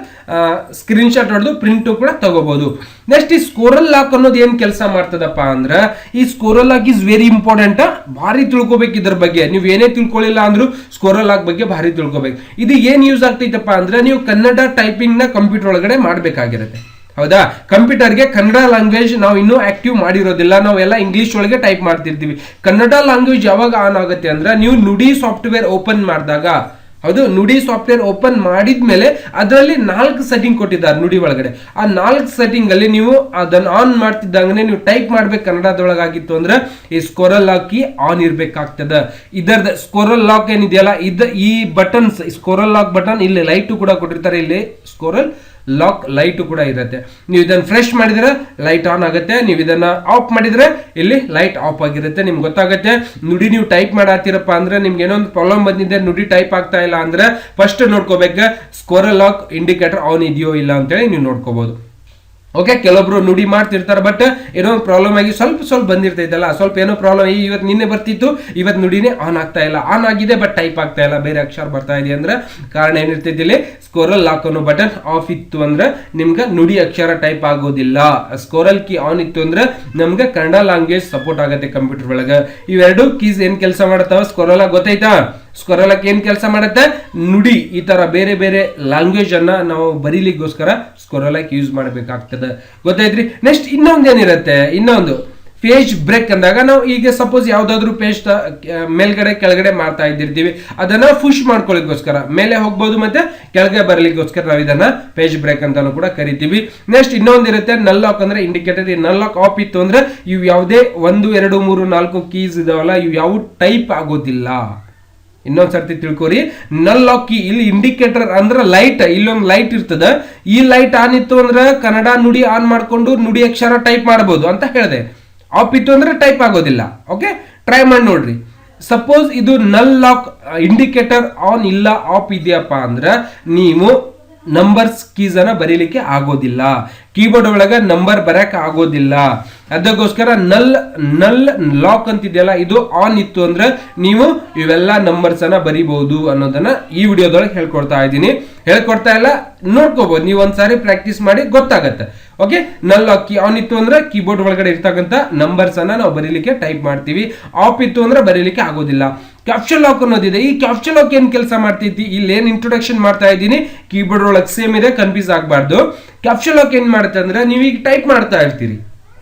ಸ್ಕ್ರೀನ್ ಶಾಟ್ ಹೊಡೆದು ಪ್ರಿಂಟ್ ಕೂಡ ತಗೋಬಹುದು. ನೆಕ್ಸ್ಟ್ ಈ ಸ್ಕೋರಲ್ ಲಾಕ್ ಅನ್ನೋದು ಏನ್ ಕೆಲಸ ಮಾಡ್ತದಪ್ಪ ಅಂದ್ರೆ, ಈ ಸ್ಕೋರಲ್ ಲಾಕ್ ಇಸ್ ವೆರಿ ಇಂಪಾರ್ಟೆಂಟ್. ಭಾರಿ ತಿಳ್ಕೊಬೇಕು ಇದ್ರ ಬಗ್ಗೆ. ನೀವು ಏನೇ ತಿಳ್ಕೊಳ್ಳಿಲ್ಲ ಅಂದ್ರೂ ಸ್ಕೋರಲ್ ಲಾಕ್ ಬಗ್ಗೆ ಭಾರಿ ತಿಳ್ಕೊಬೇಕು. ಇದು ಏನ್ ಯೂಸ್ ಆಗ್ತೈತಪ್ಪ ಅಂದ್ರೆ, ನೀವು ಕನ್ನಡ ಟೈಪಿಂಗ್ ನ ಕಂಪ್ಯೂಟರ್ ಒಳಗಡೆ ಮಾಡ್ಬೇಕಾಗಿರುತ್ತೆ. ಹೌದಾ, ಕಂಪ್ಯೂಟರ್ಗೆ ಕನ್ನಡ ಲ್ಯಾಂಗ್ವೇಜ್ ನಾವು ಇನ್ನೂ ಆಕ್ಟಿವ್ ಮಾಡಿರೋದಿಲ್ಲ, ನಾವೆಲ್ಲ ಇಂಗ್ಲಿಷ್ ಒಳಗೆ ಟೈಪ್ ಮಾಡ್ತಿರ್ತೀವಿ. ಕನ್ನಡ ಲ್ಯಾಂಗ್ವೇಜ್ ಯಾವಾಗ ಆನ್ ಆಗುತ್ತೆ ಅಂದ್ರೆ, ನೀವು ನುಡಿ ಸಾಫ್ಟ್ವೇರ್ ಓಪನ್ ಮಾಡಿದಾಗ, ಹೌದು, ನುಡಿ ಸಾಫ್ಟ್ವೇರ್ ಓಪನ್ ಮಾಡಿದ್ಮೇಲೆ ಅದರಲ್ಲಿ 4 ಸೆಟ್ಟಿಂಗ್ ಕೊಟ್ಟಿದ್ದಾರೆ ನುಡಿ ಒಳಗಡೆ. ಆ 4 ಸೆಟ್ಟಿಂಗ್ ಅಲ್ಲಿ ನೀವು ಅದನ್ನ ಆನ್ ಮಾಡ್ತಿದ್ದಂಗೆ ನೀವು ಟೈಪ್ ಮಾಡ್ಬೇಕು. ಕನ್ನಡದೊಳಗಾಗಿತ್ತು ಅಂದ್ರೆ ಈ ಸ್ಕೋರಲ್ ಲಾಕ್ ಕೀ ಆನ್ ಇರ್ಬೇಕಾಗ್ತದೆ. ಇದರದ ಸ್ಕೋರಲ್ ಲಾಕ್ ಏನಿದೆಯಲ್ಲ, ಈ ಬಟನ್ಸ್, ಸ್ಕೋರಲ್ ಲಾಕ್ ಬಟನ್, ಇಲ್ಲಿ ಲೈಟ್ ಕೂಡ ಕೊಟ್ಟಿರ್ತಾರೆ, ಇಲ್ಲಿ ಸ್ಕೋರಲ್ ಲಾಕ್ ಲೈಟ್ ಕೂಡ ಇರುತ್ತೆ. ನೀವು ಇದನ್ನ ಫ್ರೆಶ್ ಮಾಡಿದ್ರೆ ಲೈಟ್ ಆನ್ ಆಗುತ್ತೆ, ನೀವು ಇದನ್ನ ಆಫ್ ಮಾಡಿದ್ರೆ ಇಲ್ಲಿ ಲೈಟ್ ಆಫ್ ಆಗಿರುತ್ತೆ. ನಿಮ್ಗೆ ಗೊತ್ತಾಗುತ್ತೆ. ನುಡಿ ನೀವು ಟೈಪ್ ಮಾಡಾತಿರಪ್ಪ ಅಂದ್ರೆ, ನಿಮ್ಗೆ ಏನೋ ಒಂದು ಪ್ರಾಬ್ಲಮ್ ಬಂದಿದೆ, ನುಡಿ ಟೈಪ್ ಆಗ್ತಾ ಇಲ್ಲ ಅಂದ್ರೆ ಫಸ್ಟ್ ನೋಡ್ಕೋಬೇಕು ಸ್ಕೋರಲ್ ಲಾಕ್ ಇಂಡಿಕೇಟರ್ ಆನ್ ಇದೆಯೋ ಇಲ್ಲ ಅಂತೇಳಿ ನೀವು ನೋಡ್ಕೋಬಹುದು. ಓಕೆ, ಕೆಲವೊಬ್ರು ನುಡಿ ಮಾಡ್ತಿರ್ತಾರೆ, ಬಟ್ ಏನೋ ಪ್ರಾಬ್ಲಮ್ ಆಗಿ ಸ್ವಲ್ಪ ಬಂದಿರ್ತೈತಲ್ಲ, ಸ್ವಲ್ಪ ಏನೋ ಪ್ರಾಬ್ಲಮ್ ಆಗಿ ಇವತ್ತು ನಿನ್ನೆ ಬರ್ತಿತ್ತು, ಇವತ್ತು ನುಡಿನೇ ಆನ್ ಆಗ್ತಾ ಇಲ್ಲ. ಆನ್ ಆಗಿದೆ ಬಟ್ ಟೈಪ್ ಆಗ್ತಾ ಇಲ್ಲ, ಬೇರೆ ಅಕ್ಷರ ಬರ್ತಾ ಇದೆ ಅಂದ್ರೆ ಕಾರಣ ಏನಿರ್ತೈತಿ, ಇಲ್ಲಿ ಸ್ಕೋರಲ್ ಲಾಕ್ ಅನ್ನೋ ಬಟನ್ ಆಫ್ ಇತ್ತು ಅಂದ್ರೆ ನಿಮ್ಗೆ ನುಡಿ ಅಕ್ಷರ ಟೈಪ್ ಆಗೋದಿಲ್ಲ. ಸ್ಕೋರಲ್ ಕೀ ಆನ್ ಇತ್ತು ಅಂದ್ರೆ ನಮ್ಗೆ ಕನ್ನಡ ಲ್ಯಾಂಗ್ವೇಜ್ ಸಪೋರ್ಟ್ ಆಗುತ್ತೆ ಕಂಪ್ಯೂಟರ್ ಒಳಗೆ. ಇವೆರಡು ಕೀಸ್ ಏನ್ ಕೆಲಸ ಮಾಡ್ತಾವ, ಸ್ಕೋರಲ್ ಲಾಕ್ ಗೊತ್ತಾಯ್ತಾ? ಸ್ಕೋರಲ್ ಲಾಕ್ ಏನ್ ಕೆಲಸ ಮಾಡುತ್ತೆ, ನುಡಿ ಈ ತರ ಬೇರೆ ಬೇರೆ ಲ್ಯಾಂಗ್ವೇಜ್ ಅನ್ನ ನಾವು ಬರೀಲಿಕ್ಕೋಸ್ಕರ ಸ್ಕೋರಲ್ ಲಾಕ್ ಯೂಸ್ ಮಾಡಬೇಕಾಗ್ತದೆ. ಗೊತ್ತಾಯ್ತ್ರಿ? ನೆಕ್ಸ್ಟ್ ಇನ್ನೊಂದು ಏನಿರುತ್ತೆ, ಇನ್ನೊಂದು ಪೇಜ್ ಬ್ರೇಕ್ ಅಂದಾಗ ನಾವು ಈಗ ಸಪೋಸ್ ಯಾವ್ದಾದ್ರು ಪೇಜ್ ಮೇಲ್ಗಡೆ ಕೆಳಗಡೆ ಮಾಡ್ತಾ ಇದ್ದಿರ್ತೀವಿ, ಅದನ್ನ ಪುಷ್ ಮಾಡ್ಕೊಳ್ಳಿಕ್ಕೋಸ್ಕರ ಮೇಲೆ ಹೋಗ್ಬೋದು ಮತ್ತೆ ಕೆಳಗೆ ಬರ್ಲಿಕ್ಕೋಸ್ಕರ ನಾವು ಇದನ್ನ ಪೇಜ್ ಬ್ರೇಕ್ ಅಂತಾನು ಕೂಡ ಕರಿತೀವಿ. ನೆಕ್ಸ್ಟ್ ಇನ್ನೊಂದಿರುತ್ತೆ ನಲ್ ಲಾಕ್ ಅಂದ್ರೆ ಇಂಡಿಕೇಟರ್. ಈ ನಲ್ ಲಾಕ್ ಆಫ್ ಇತ್ತು ಅಂದ್ರೆ ಇವು ಯಾವುದೇ 1 2 3 4 ಕೀಸ್ ಇದಾವಲ್ಲ ಇವು ಯಾವ ಟೈಪ್ ಆಗೋದಿಲ್ಲ. ಇನ್ನೊಂದ್ಸರ್ತಿ ತಿಳ್ಕೊರಿ, ನಲ್ ಲಾಕ್ ಕೀ ಇಲ್ಲಿ ಇಂಡಿಕೇಟರ್ ಅಂದ್ರೆ ಲೈಟ್, ಇಲ್ಲೊಂದು ಲೈಟ್ ಇರ್ತದ, ಈ ಲೈಟ್ ಆನ್ ಇತ್ತು ಅಂದ್ರೆ ಕನ್ನಡ ನುಡಿ ಆನ್ ಮಾಡ್ಕೊಂಡು ನುಡಿ ಅಕ್ಷರ ಟೈಪ್ ಮಾಡಬಹುದು ಅಂತ ಹೇಳಿದೆ. ಆಫ್ ಇತ್ತು ಅಂದ್ರೆ ಟೈಪ್ ಆಗೋದಿಲ್ಲ. ಓಕೆ, ಟ್ರೈ ಮಾಡಿ ನೋಡ್ರಿ. ಸಪೋಸ್ ಇದು ನಲ್ ಲಾಕ್ ಇಂಡಿಕೇಟರ್ ಆನ್ ಇಲ್ಲ ಆಫ್ ಇದೆಯಪ್ಪ ಅಂದ್ರೆ ನೀವು ನಂಬರ್ಸ್ ಕೀಸ್ ಅನ್ನ ಬರೀಲಿಕ್ಕೆ ಆಗೋದಿಲ್ಲ, ಕೀಬೋರ್ಡ್ ಒಳಗ ನಂಬರ್ ಬರಕ್ ಆಗೋದಿಲ್ಲ. ಅದಕ್ಕೋಸ್ಕರ ನಲ್ ಲಾಕ್ ಅಂತಿದೆಯಲ್ಲ ಇದು ಆನ್ ಇತ್ತು ಅಂದ್ರೆ ನೀವು ಇವೆಲ್ಲ ನಂಬರ್ಸ್ ಅನ್ನ ಬರೀಬಹುದು ಅನ್ನೋದನ್ನ ಈ ವಿಡಿಯೋದೊಳಗೆ ಹೇಳ್ಕೊಡ್ತಾ ಇಲ್ಲ, ನೋಡ್ಕೋಬಹುದು. ನೀವು ಒಂದ್ಸಾರಿ ಪ್ರಾಕ್ಟೀಸ್ ಮಾಡಿ ಗೊತ್ತಾಗತ್ತೆ. ಓಕೆ, ನಲ್ ಲಾಕ್ ಕೀ ಆನ್ ಇತ್ತು ಅಂದ್ರೆ ಕೀಬೋರ್ಡ್ ಒಳಗಡೆ ಇರ್ತಕ್ಕಂಥ ನಂಬರ್ಸ್ ಅನ್ನ ನಾವು ಬರೀಲಿಕ್ಕೆ ಟೈಪ್ ಮಾಡ್ತೀವಿ. ಆಫ್ ಇತ್ತು ಅಂದ್ರೆ ಬರೀಲಿಕ್ಕೆ ಆಗೋದಿಲ್ಲ. ಕ್ಯಾಪ್ಷನ್ ಲಾಕ್ ಅನ್ನೋದಿದೆ. ಈ ಕ್ಯಾಪ್ಷನ್ ಲಾಕ್ ಏನ್ ಕೆಲಸ ಮಾಡ್ತೈತಿ, ಇಲ್ಲಿ ಏನ್ ಇಂಟ್ರೊಡಕ್ಷನ್ ಮಾಡ್ತಾ ಇದ್ದೀನಿ ಕೀಬೋರ್ಡ್ ಒಳಗೆ ಸೇಮ್ ಇದೆ, ಕನ್ಫ್ಯೂಸ್ ಆಗಬಾರ್ದು. ಕ್ಯಾಪ್ಷನ್ ಲಾಕ್ ಏನ್ ಮಾಡುತ್ತೆ ಅಂದ್ರೆ ನೀವು ಈಗ ಟೈಪ್ ಮಾಡ್ತಾ ಇರ್ತೀರಿ,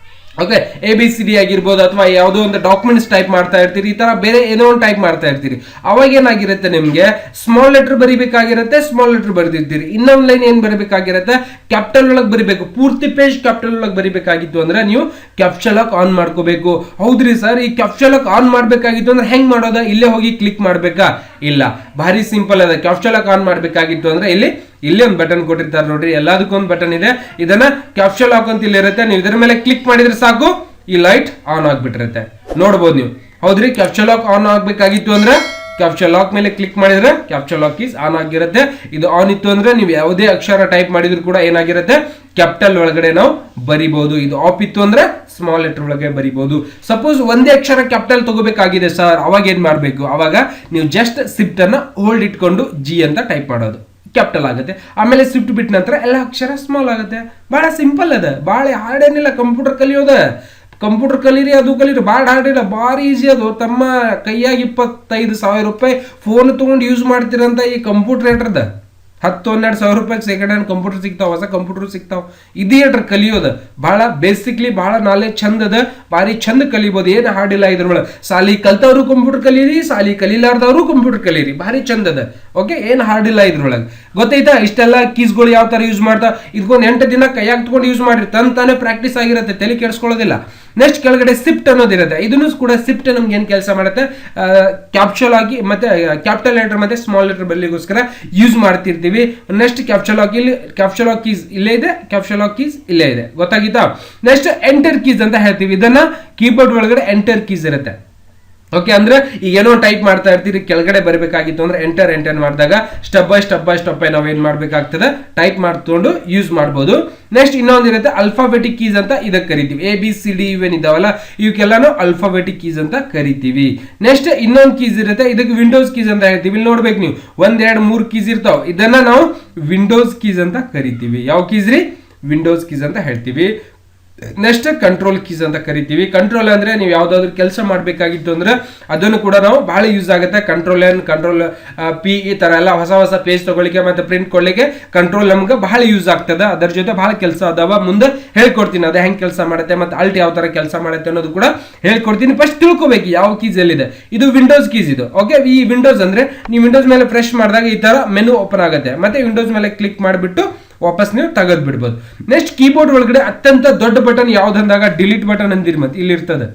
ಓಕೆ, ABCD ಆಗಿರ್ಬೋದು ಅಥವಾ ಯಾವುದೋ ಒಂದು ಡಾಕ್ಯುಮೆಂಟ್ಸ್ ಟೈಪ್ ಮಾಡ್ತಾ ಇರ್ತೀರಿ, ಈ ತರ ಬೇರೆ ಏನೋ ಒಂದು ಟೈಪ್ ಮಾಡ್ತಾ ಇರ್ತೀರಿ. ಅವಾಗ ಏನಾಗಿರುತ್ತೆ, ನಿಮ್ಗೆ ಸ್ಮಾಲ್ ಲೆಟರ್ ಬರಿಬೇಕಾಗಿರುತ್ತೆ, ಸ್ಮಾಲ್ ಲೆಟರ್ ಬರೆದಿರ್ತೀರಿ. ಇನ್ನೊಂದು ಲೈನ್ ಏನ್ ಬರಬೇಕಾಗಿರುತ್ತೆ, ಕ್ಯಾಪಿಟಲ್ ಒಳಗೆ ಬರಿಬೇಕು. ಪೂರ್ತಿ ಪೇಜ್ ಕ್ಯಾಪಿಟಲ್ ಒಳಗೆ ಬರಿಬೇಕಾಗಿತ್ತು ಅಂದ್ರೆ ನೀವು ಕ್ಯಾಪ್ಷನ್ ಲಾಕ್ ಆನ್ ಮಾಡ್ಕೋಬೇಕು. ಹೌದ್ರಿ ಸರ್, ಈ ಕ್ಯಾಪ್ಷನ್ ಲಾಕ್ ಆನ್ ಮಾಡ್ಬೇಕಾಗಿತ್ತು ಅಂದ್ರೆ ಹೆಂಗ್ ಮಾಡೋದ, ಇಲ್ಲೇ ಹೋಗಿ ಕ್ಲಿಕ್ ಮಾಡ್ಬೇಕಾ? ಇಲ್ಲ, ಭಾರಿ ಸಿಂಪಲ್ ಅದ. ಕ್ಯಾಪ್ಷನ್ ಲಾಕ್ ಆನ್ ಮಾಡ್ಬೇಕಾಗಿತ್ತು ಅಂದ್ರೆ ಇಲ್ಲಿ ಒಂದು ಬಟನ್ ಕೊಟ್ಟಿರ್ತಾರೆ ನೋಡ್ರಿ, ಎಲ್ಲದಕ್ಕೂ ಒಂದು ಬಟನ್ ಇದೆ. ಇದನ್ನ ಕ್ಯಾಪ್ಷನ್ ಲಾಕ್ ಅಂತ ಇಲ್ಲಿ ಇರುತ್ತೆ, ನೀವು ಇದರ ಮೇಲೆ ಕ್ಲಿಕ್ ಮಾಡಿದ್ರೆ ಸಾಕು, ಈ ಲೈಟ್ ಆನ್ ಆಗ್ಬಿಟ್ಟಿರುತ್ತೆ. ನೋಡ್ಬೋದು ನೀವು. ಹೌದ್ರಿ, ಕ್ಯಾಪ್ಷನ್ ಲಾಕ್ ಆನ್ ಆಗ್ಬೇಕಾಗಿತ್ತು ಅಂದ್ರೆ ಕ್ಯಾಪ್ಷನ್ ಲಾಕ್ ಮೇಲೆ ಕ್ಲಿಕ್ ಮಾಡಿದ್ರೆ ಕ್ಯಾಪ್ಷನ್ ಲಾಕ್ ಈಸ್ ಆನ್ ಆಗಿರುತ್ತೆ. ಇದು ಆನ್ ಇತ್ತು ಅಂದ್ರೆ ನೀವು ಯಾವುದೇ ಅಕ್ಷರ ಟೈಪ್ ಮಾಡಿದ್ರು ಕೂಡ ಏನಾಗಿರುತ್ತೆ, ಕ್ಯಾಪಿಟಲ್ ಒಳಗಡೆ ನಾವು ಬರಿಬಹುದು. ಇದು ಆಫ್ ಇತ್ತು ಅಂದ್ರೆ ಸ್ಮಾಲ್ ಲೆಟರ್ ಒಳಗೆ ಬರಿಬಹುದು. ಸಪೋಸ್ ಒಂದೇ ಅಕ್ಷರ ಕ್ಯಾಪಿಟಲ್ ತಗೋಬೇಕಾಗಿದೆ ಸರ್, ಅವಾಗ ಏನ್ ಮಾಡ್ಬೇಕು, ಅವಾಗ ನೀವು ಜಸ್ಟ್ ಶಿಫ್ಟ್ ಅನ್ನ ಹೋಲ್ಡ್ ಇಟ್ಕೊಂಡು G ಅಂತ ಟೈಪ್ ಮಾಡೋದು, ಕ್ಯಾಪಿಟಲ್ ಆಗುತ್ತೆ. ಆಮೇಲೆ ಶಿಫ್ಟ್ ಬಿಟ್ಟ ನಂತರ ಎಲ್ಲ ಅಕ್ಷರ ಸ್ಮಾಲ್ ಆಗುತ್ತೆ. ಬಹಳ ಸಿಂಪಲ್ ಅದ, ಬಹಳ ಹಾರ್ಡ್ ಏನಿಲ್ಲ. ಕಂಪ್ಯೂಟರ್ ಕಲಿಯೋದ, ಕಂಪ್ಯೂಟರ್ ಕಲೀರಿ, ಅದು ಕಲೀರಿ, ಭಾಳ ಹಾರ್ಡ್ ಇಲ್ಲ, ಭಾರಿ ಈಸಿ ಅದು. ತಮ್ಮ ಕೈಯಾಗ 25,000 ರೂಪಾಯಿ ಫೋನ್ ತಗೊಂಡು ಯೂಸ್ ಮಾಡ್ತೀರಂತ ಈ ಕಂಪ್ಯೂಟರ್ ಏಟ್ರದ 10-12 ಸಾವಿರ ರೂಪಾಯಿ ಸೆಕೆಂಡ್ ಹ್ಯಾಂಡ್ ಕಂಪ್ಯೂಟರ್ ಸಿಗ್ತಾವ, ಹೊಸ ಕಂಪ್ಯೂಟರ್ ಸಿಗ್ತಾವ. ಇದೇ ಏಟ್ರ ಕಲಿಯೋದ ಬಹಳ ಬೇಸಿಕ್ಲಿ ಬಹಳ ನಾಲೆಜ್ ಚಂದ ಅದ, ಭಾರಿ ಚಂದ ಕಲಿಬಹುದು. ಏನು ಹಾರ್ಡ್ ಇಲ್ಲ ಇದ್ರೊಳಗೆ. ಸಾಲಿ ಕಲ್ತವ್ರು ಕಂಪ್ಯೂಟರ್ ಕಲೀರಿ, ಸಾಲಿ ಕಲೀಲಾರ್ದವ್ರು ಕಂಪ್ಯೂಟರ್ ಕಲೀರಿ, ಭಾರಿ ಚಂದ ಅದ. ಓಕೆ, ಏನು ಹಾರ್ಡ್ ಇಲ್ಲ ಇದ್ರೊಳಗೆ. ಗೊತ್ತೈತಾ? ಇಷ್ಟೆಲ್ಲ ಕೀಸ್ಗಳು ಯಾವ ತರ ಯೂಸ್ ಮಾಡ್ತಾ, ಇದಕ್ಕೊಂದು 8 ದಿನ ಕೈಯಾಗ ತಗೊಂಡು ಯೂಸ್ ಮಾಡಿರಿ, ತಾನೇ ಪ್ರಾಕ್ಟೀಸ್ ಆಗಿರುತ್ತೆ, ತಲೆ ಕೆಡಿಸ್ಕೊಳ್ಳೋದಿಲ್ಲ. ನೆಕ್ಸ್ಟ್ ಕೆಳಗಡೆ ಶಿಫ್ಟ್ ಅನ್ನೋದಿರುತ್ತೆ. ಇದನ್ನು ಕೂಡ ಶಿಫ್ಟ್ ನಮ್ಗೆ ಏನ್ ಕೆಲಸ ಮಾಡುತ್ತೆ, ಕ್ಯಾಪ್ಷನ್ ಆಗಿ ಮತ್ತೆ ಕ್ಯಾಪಿಟಲ್ ಲೆಟರ್ ಮತ್ತೆ ಸ್ಮಾಲ್ ಲೆಟರ್ ಬರಲಿಗೋಸ್ಕರ ಯೂಸ್ ಮಾಡ್ತಿರ್ತೀವಿ. ನೆಕ್ಸ್ಟ್ ಕ್ಯಾಪ್ಷನ್ ಲಾಕ್, ಇಲ್ಲಿ ಕ್ಯಾಪ್ಷನ್ ಲಾಕ್ ಕೀಸ್ ಇಲ್ಲೇ ಇದೆ, ಕ್ಯಾಪ್ಷನ್ ಲಾಕ್ ಕೀಸ್ ಇಲ್ಲೇ ಇದೆ, ಗೊತ್ತಾಗಿತ್ತಾ? ನೆಕ್ಸ್ಟ್ ಎಂಟರ್ ಕೀಸ್ ಅಂತ ಹೇಳ್ತೀವಿ. ಇದನ್ನ ಕೀಬೋರ್ಡ್ ಒಳಗಡೆ ಎಂಟರ್ ಕೀಸ್ ಇರುತ್ತೆ. ಓಕೆ, ಅಂದ್ರೆ ಈಗ ಏನೋ ಟೈಪ್ ಮಾಡ್ತಾ ಇರ್ತೀರಿ, ಕೆಳಗಡೆ ಬರಬೇಕಾಗಿತ್ತು ಅಂದ್ರೆ ಎಂಟರ್ ಮಾಡಿದಾಗ ಸ್ಟೆಪ್ ಬೈ ಸ್ಟೆಪ್ ನಾವು ಏನ್ ಮಾಡ್ಬೇಕಾಗ್ತದೆ, ಟೈಪ್ ಮಾಡ್ಕೊಂಡು ಯೂಸ್ ಮಾಡ್ಬೋದು. ನೆಕ್ಸ್ಟ್ ಇನ್ನೊಂದಿರುತ್ತೆ ಅಲ್ಫಾಬೆಟಿಕ್ ಕೀಸ್ ಅಂತ ಇದಕ್ಕೆ ಕರಿತೀವಿ. ABCD ಇವೇನ್ ಇದಾವಲ್ಲ ಇವಕ್ಕೆಲ್ಲಾನು ಅಲ್ಫಾಬೆಟಿಕ್ ಕೀಸ್ ಅಂತ ಕರಿತೀವಿ. ನೆಕ್ಸ್ಟ್ ಇನ್ನೊಂದು ಕೀಸ್ ಇರುತ್ತೆ, ಇದಕ್ಕೆ ವಿಂಡೋಸ್ ಕೀಸ್ ಅಂತ ಹೇಳ್ತೀವಿ. ಇಲ್ಲಿ ನೋಡ್ಬೇಕು ನೀವು, 1 2 3 ಕೀಸ್ ಇರ್ತಾವ, ಇದನ್ನ ನಾವು ವಿಂಡೋಸ್ ಕೀಸ್ ಅಂತ ಕರಿತೀವಿ. ಯಾವ ಕೀಸ್ ರೀ? ವಿಂಡೋಸ್ ಕೀಸ್ ಅಂತ ಹೇಳ್ತೀವಿ. ನೆಕ್ಸ್ಟ್ ಕಂಟ್ರೋಲ್ ಕೀಸ್ ಅಂತ ಕರಿತೀವಿ. ಕಂಟ್ರೋಲ್ ಅಂದ್ರೆ ನೀವು ಯಾವ್ದಾದ್ರು ಕೆಲಸ ಮಾಡಬೇಕಾಗಿತ್ತು ಅಂದ್ರೆ ಅದನ್ನು ಕೂಡ ನಾವು ಬಹಳ ಯೂಸ್ ಆಗುತ್ತೆ. ಕಂಟ್ರೋಲ್ N, ಕಂಟ್ರೋಲ್ P ಈ ತರ ಎಲ್ಲ ಹೊಸ ಪೇಜ್ ತಗೊಳ್ಳಿಕ್ಕೆ ಮತ್ತೆ ಪ್ರಿಂಟ್ ಕೊಡ್ಲಿಕ್ಕೆ ಕಂಟ್ರೋಲ್ ನಮ್ಗೆ ಬಹಳ ಯೂಸ್ ಆಗ್ತದೆ. ಅದರ ಜೊತೆ ಬಹಳ ಕೆಲಸ ಅದಾವ, ಮುಂದೆ ಹೇಳ್ಕೊಡ್ತೀನಿ ಅದೇ ಹೆಂಗ್ ಕೆಲಸ ಮಾಡುತ್ತೆ, ಮತ್ತೆ ಅಲ್ಟ್ ಯಾವ ತರ ಕೆಲಸ ಮಾಡುತ್ತೆ ಅನ್ನೋದು ಕೂಡ ಹೇಳ್ಕೊಡ್ತೀನಿ. ಫಸ್ಟ್ ತಿಳ್ಕೊಬೇಕು ಯಾವ ಕೀಸ್ ಎಲ್ಲಿದೆ. ಇದು ವಿಂಡೋಸ್ ಕೀಸ್ ಇದು. ಓಕೆ, ಈ ವಿಂಡೋಸ್ ಅಂದ್ರೆ ನೀವು ವಿಂಡೋಸ್ ಮೇಲೆ ಪ್ರೆಸ್ ಮಾಡಿದಾಗ ಈ ತರ ಮೆನು ಓಪನ್ ಆಗುತ್ತೆ, ಮತ್ತೆ ವಿಂಡೋಸ್ ಮೇಲೆ ಕ್ಲಿಕ್ ಮಾಡಿಬಿಟ್ಟು ವಾಪಸ್ ನೀವು ತೆಗೆದು ಬಿಡ್ಬೋದು. ನೆಕ್ಸ್ಟ್ ಕೀಬೋರ್ಡ್ ಒಳಗಡೆ ಅತ್ಯಂತ ದೊಡ್ಡ ಬಟನ್ ಯಾವ್ದಂದಾಗ ಡಿಲೀಟ್ ಬಟನ್ ಅಂದಿರಿ, ಮತ್ತೆ ಇಲ್ಲಿ ಇರ್ತದೆ.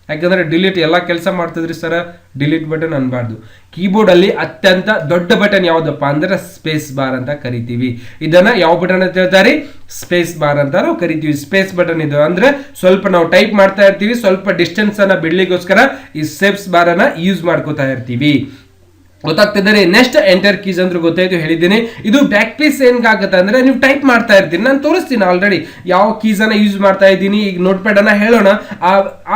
ಯಾಕಂದ್ರೆ ಡಿಲೀಟ್ ಎಲ್ಲ ಕೆಲಸ ಮಾಡ್ತದ್ರಿ ಸರ್, ಡಿಲೀಟ್ ಬಟನ್ ಅನ್ಬಾರ್ದು. ಕೀಬೋರ್ಡ್ ಅಲ್ಲಿ ಅತ್ಯಂತ ದೊಡ್ಡ ಬಟನ್ ಯಾವ್ದಪ್ಪ ಅಂದ್ರೆ ಸ್ಪೇಸ್ ಬಾರ್ ಅಂತ ಕರಿತೀವಿ. ಇದನ್ನ ಯಾವ ಬಟನ್ ಅಂತ ಹೇಳ್ತಾರೆ? ಸ್ಪೇಸ್ ಬಾರ್ ಅಂತ ನಾವು ಕರಿತೀವಿ. ಸ್ಪೇಸ್ ಬಟನ್ ಇದು ಅಂದ್ರೆ ಸ್ವಲ್ಪ ನಾವು ಟೈಪ್ ಮಾಡ್ತಾ ಇರ್ತೀವಿ, ಸ್ವಲ್ಪ ಡಿಸ್ಟೆನ್ಸ್ ಅನ್ನ ಬಿಡ್ಲಿಕ್ಕೋಸ್ಕರ ಈ ಸ್ಪೇಸ್ ಬಾರ್ ಅನ್ನ ಯೂಸ್ ಮಾಡ್ಕೋತಾ ಇರ್ತೀವಿ. ಗೊತ್ತಾಗ್ತಿದ್ದಾರೆ? ನೆಕ್ಸ್ಟ್ ಎಂಟರ್ ಕೀಸ್ ಅಂದ್ರೆ ಗೊತ್ತಾಯ್ತು, ಹೇಳಿದ್ದೀನಿ. ಇದು ಬ್ಯಾಕ್ ಪ್ಲೇಸ್ ಏನ್ಗಾಗುತ್ತೆ ಅಂದ್ರೆ ನೀವು ಟೈಪ್ ಮಾಡ್ತಾ ಇರ್ತೀನಿ, ನಾನು ತೋರಿಸ್ತೀನಿ ಆಲ್ರೆಡಿ ಯಾವ ಕೀಸ್ ಅನ್ನ ಯೂಸ್ ಮಾಡ್ತಾ ಇದ್ದೀನಿ. ಈಗ ನೋಟ್ ಪ್ಯಾಡ್ ಅನ್ನ ಹೇಳೋಣ,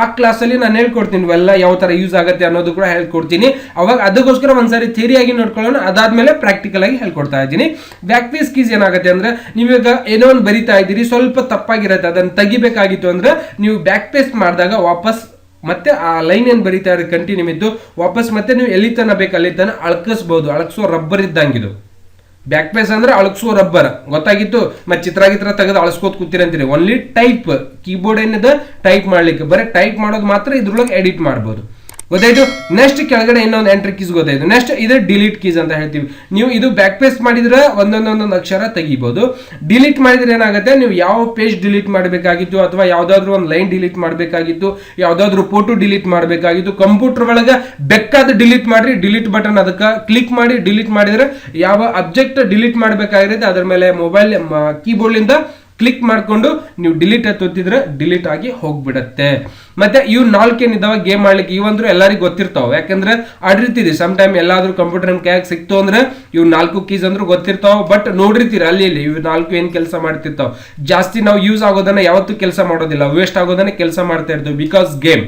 ಆ ಕ್ಲಾಸ್ ಅಲ್ಲಿ ನಾನು ಹೇಳ್ಕೊಡ್ತೀನಿ ಇವೆಲ್ಲ ಯಾವ ತರ ಯೂಸ್ ಆಗುತ್ತೆ ಅನ್ನೋದು ಕೂಡ ಹೇಳ್ಕೊಡ್ತೀನಿ. ಅವಾಗ ಅದಕ್ಕೋಸ್ಕರ ಒಂದ್ಸಾರಿ ಥಿಯರಿಯಾಗಿ ನೋಡ್ಕೊಳ್ಳೋಣ, ಅದಾದ್ಮೇಲೆ ಪ್ರಾಕ್ಟಿಕಲ್ ಆಗಿ ಹೇಳ್ಕೊಡ್ತಾ ಇದ್ದೀನಿ. ಬ್ಯಾಕ್ ಪ್ಲೇಸ್ ಕೀಸ್ ಏನಾಗುತ್ತೆ ಅಂದ್ರೆ ನೀವೀಗ ಏನೋ ಒಂದು ಬರಿತಾ ಇದ್ದೀರಿ, ಸ್ವಲ್ಪ ತಪ್ಪಾಗಿರುತ್ತೆ, ಅದನ್ನ ತೆಗಿಬೇಕಾಗಿತ್ತು ಅಂದ್ರೆ ನೀವು ಬ್ಯಾಕ್ ಪ್ಲೇಸ್ ಮಾಡಿದಾಗ ವಾಪಸ್ ಮತ್ತೆ ಆ ಲೈನ್ ಏನ್ ಬರೀತಾ ಇರೋದು ಕಂಟಿನ್ಯೂ ಇದ್ದು ವಾಪಸ್ ಮತ್ತೆ ನೀವು ಎಲ್ಲಿ ತನ ಬೇಕು ಅಲ್ಲಿ ತನ ಅಳಕಿಸ್ಬಹುದು. ಅಳಕಿಸೋ ರಬ್ಬರ್ ಇದ್ದಂಗಿದು, ಬ್ಯಾಕ್ ಪೇಸ್ ಅಂದ್ರೆ ಅಳಗ್ಸೋ ರಬ್ಬರ್ ಗೊತ್ತಾಗಿತ್ತು. ಮತ್ತೆ ಚಿತ್ರ ತೆಗೆದು ಅಳಸ್ಕೋತ ಕೂತಿರಂತೀರಿ. ಓನ್ಲಿ ಟೈಪ್ ಕೀಬೋರ್ಡ್ ಏನಿದೆ ಟೈಪ್ ಮಾಡ್ಲಿಕ್ಕೆ, ಬರೀ ಟೈಪ್ ಮಾಡೋದು ಮಾತ್ರ ಇದ್ರೊಳಗೆ ಎಡಿಟ್ ಮಾಡ್ಬೋದು. ಗೊತ್ತಾಯ್ತು. ನೆಕ್ಸ್ಟ್ ಕೆಳಗಡೆ ಇನ್ನೊಂದು ಎಂಟ್ರಿ ಕೀಸ್ ಗೊತ್ತಾಯ್ತು. ನೆಕ್ಸ್ಟ್ ಇದು ಡಿಲೀಟ್ ಕೀಸ್ ಅಂತ ಹೇಳ್ತೀವಿ. ನೀವು ಇದು ಬ್ಯಾಕ್ ಪೇಸ್ಟ್ ಮಾಡಿದ್ರೆ ಒಂದೊಂದೊಂದೊಂದು ಅಕ್ಷರ ತೆಗಿಬಹುದು. ಡಿಲೀಟ್ ಮಾಡಿದ್ರೆ ಏನಾಗುತ್ತೆ, ನೀವು ಯಾವ ಪೇಜ್ ಡಿಲೀಟ್ ಮಾಡಬೇಕಾಗಿತ್ತು ಅಥವಾ ಯಾವ್ದಾದ್ರು ಒಂದು ಲೈನ್ ಡಿಲೀಟ್ ಮಾಡಬೇಕಾಗಿತ್ತು, ಯಾವ್ದಾದ್ರು ಫೋಟೋ ಡಿಲೀಟ್ ಮಾಡಬೇಕಾಗಿತ್ತು, ಕಂಪ್ಯೂಟರ್ ಒಳಗೆ ಬೇಕಾದ ಡಿಲೀಟ್ ಮಾಡ್ರಿ. ಡಿಲೀಟ್ ಬಟನ್ ಅದಕ್ಕೆ ಕ್ಲಿಕ್ ಮಾಡಿ ಡಿಲೀಟ್ ಮಾಡಿದ್ರೆ ಯಾವ ಅಬ್ಜೆಕ್ಟ್ ಡಿಲೀಟ್ ಮಾಡಬೇಕಾಗಿರುತ್ತೆ ಅದ್ರ ಮೇಲೆ ಮೊಬೈಲ್ ಕೀಬೋರ್ಡ್ಲಿಂದ ಕ್ಲಿಕ್ ಮಾಡ್ಕೊಂಡು ನೀವು ಡಿಲೀಟ್ ಒತ್ತಿದ್ರೆ ಡಿಲೀಟ್ ಆಗಿ ಹೋಗ್ಬಿಡತ್ತೆ. ಮತ್ತೆ ಇವು 4 ಏನಿದಾವ ಗೇಮ್ ಮಾಡ್ಲಿಕ್ಕೆ, ಇವಂದ್ರು ಎಲ್ಲರಿಗೂ ಗೊತ್ತಿರ್ತಾವ. ಯಾಕಂದ್ರೆ ಆಡಿರ್ತೀರಿ ಸಮ್ ಟೈಮ್ ಎಲ್ಲಾದ್ರೂ ಕಂಪ್ಯೂಟರ್ ನಿಮ್ ಕೈಯಾಗ ಸಿಕ್ತು ಅಂದ್ರೆ ಇವ್ 4 ಕೀಸ್ ಅಂದ್ರೂ ಗೊತ್ತಿರ್ತಾವ. ಬಟ್ ನೋಡಿರ್ತೀರಿ ಅಲ್ಲಿ ಇಲ್ಲಿ ಇವ್ 4 ಏನ್ ಕೆಲಸ ಮಾಡ್ತಿರ್ತಾವ. ಜಾಸ್ತಿ ನಾವು ಯೂಸ್ ಆಗೋದನ್ನ ಯಾವತ್ತೂ ಕೆಲಸ ಮಾಡೋದಿಲ್ಲ, ವೇಸ್ಟ್ ಆಗೋದನ್ನ ಕೆಲಸ ಮಾಡ್ತಾ ಇರ್ತೀವಿ. ಬಿಕಾಸ್ ಗೇಮ್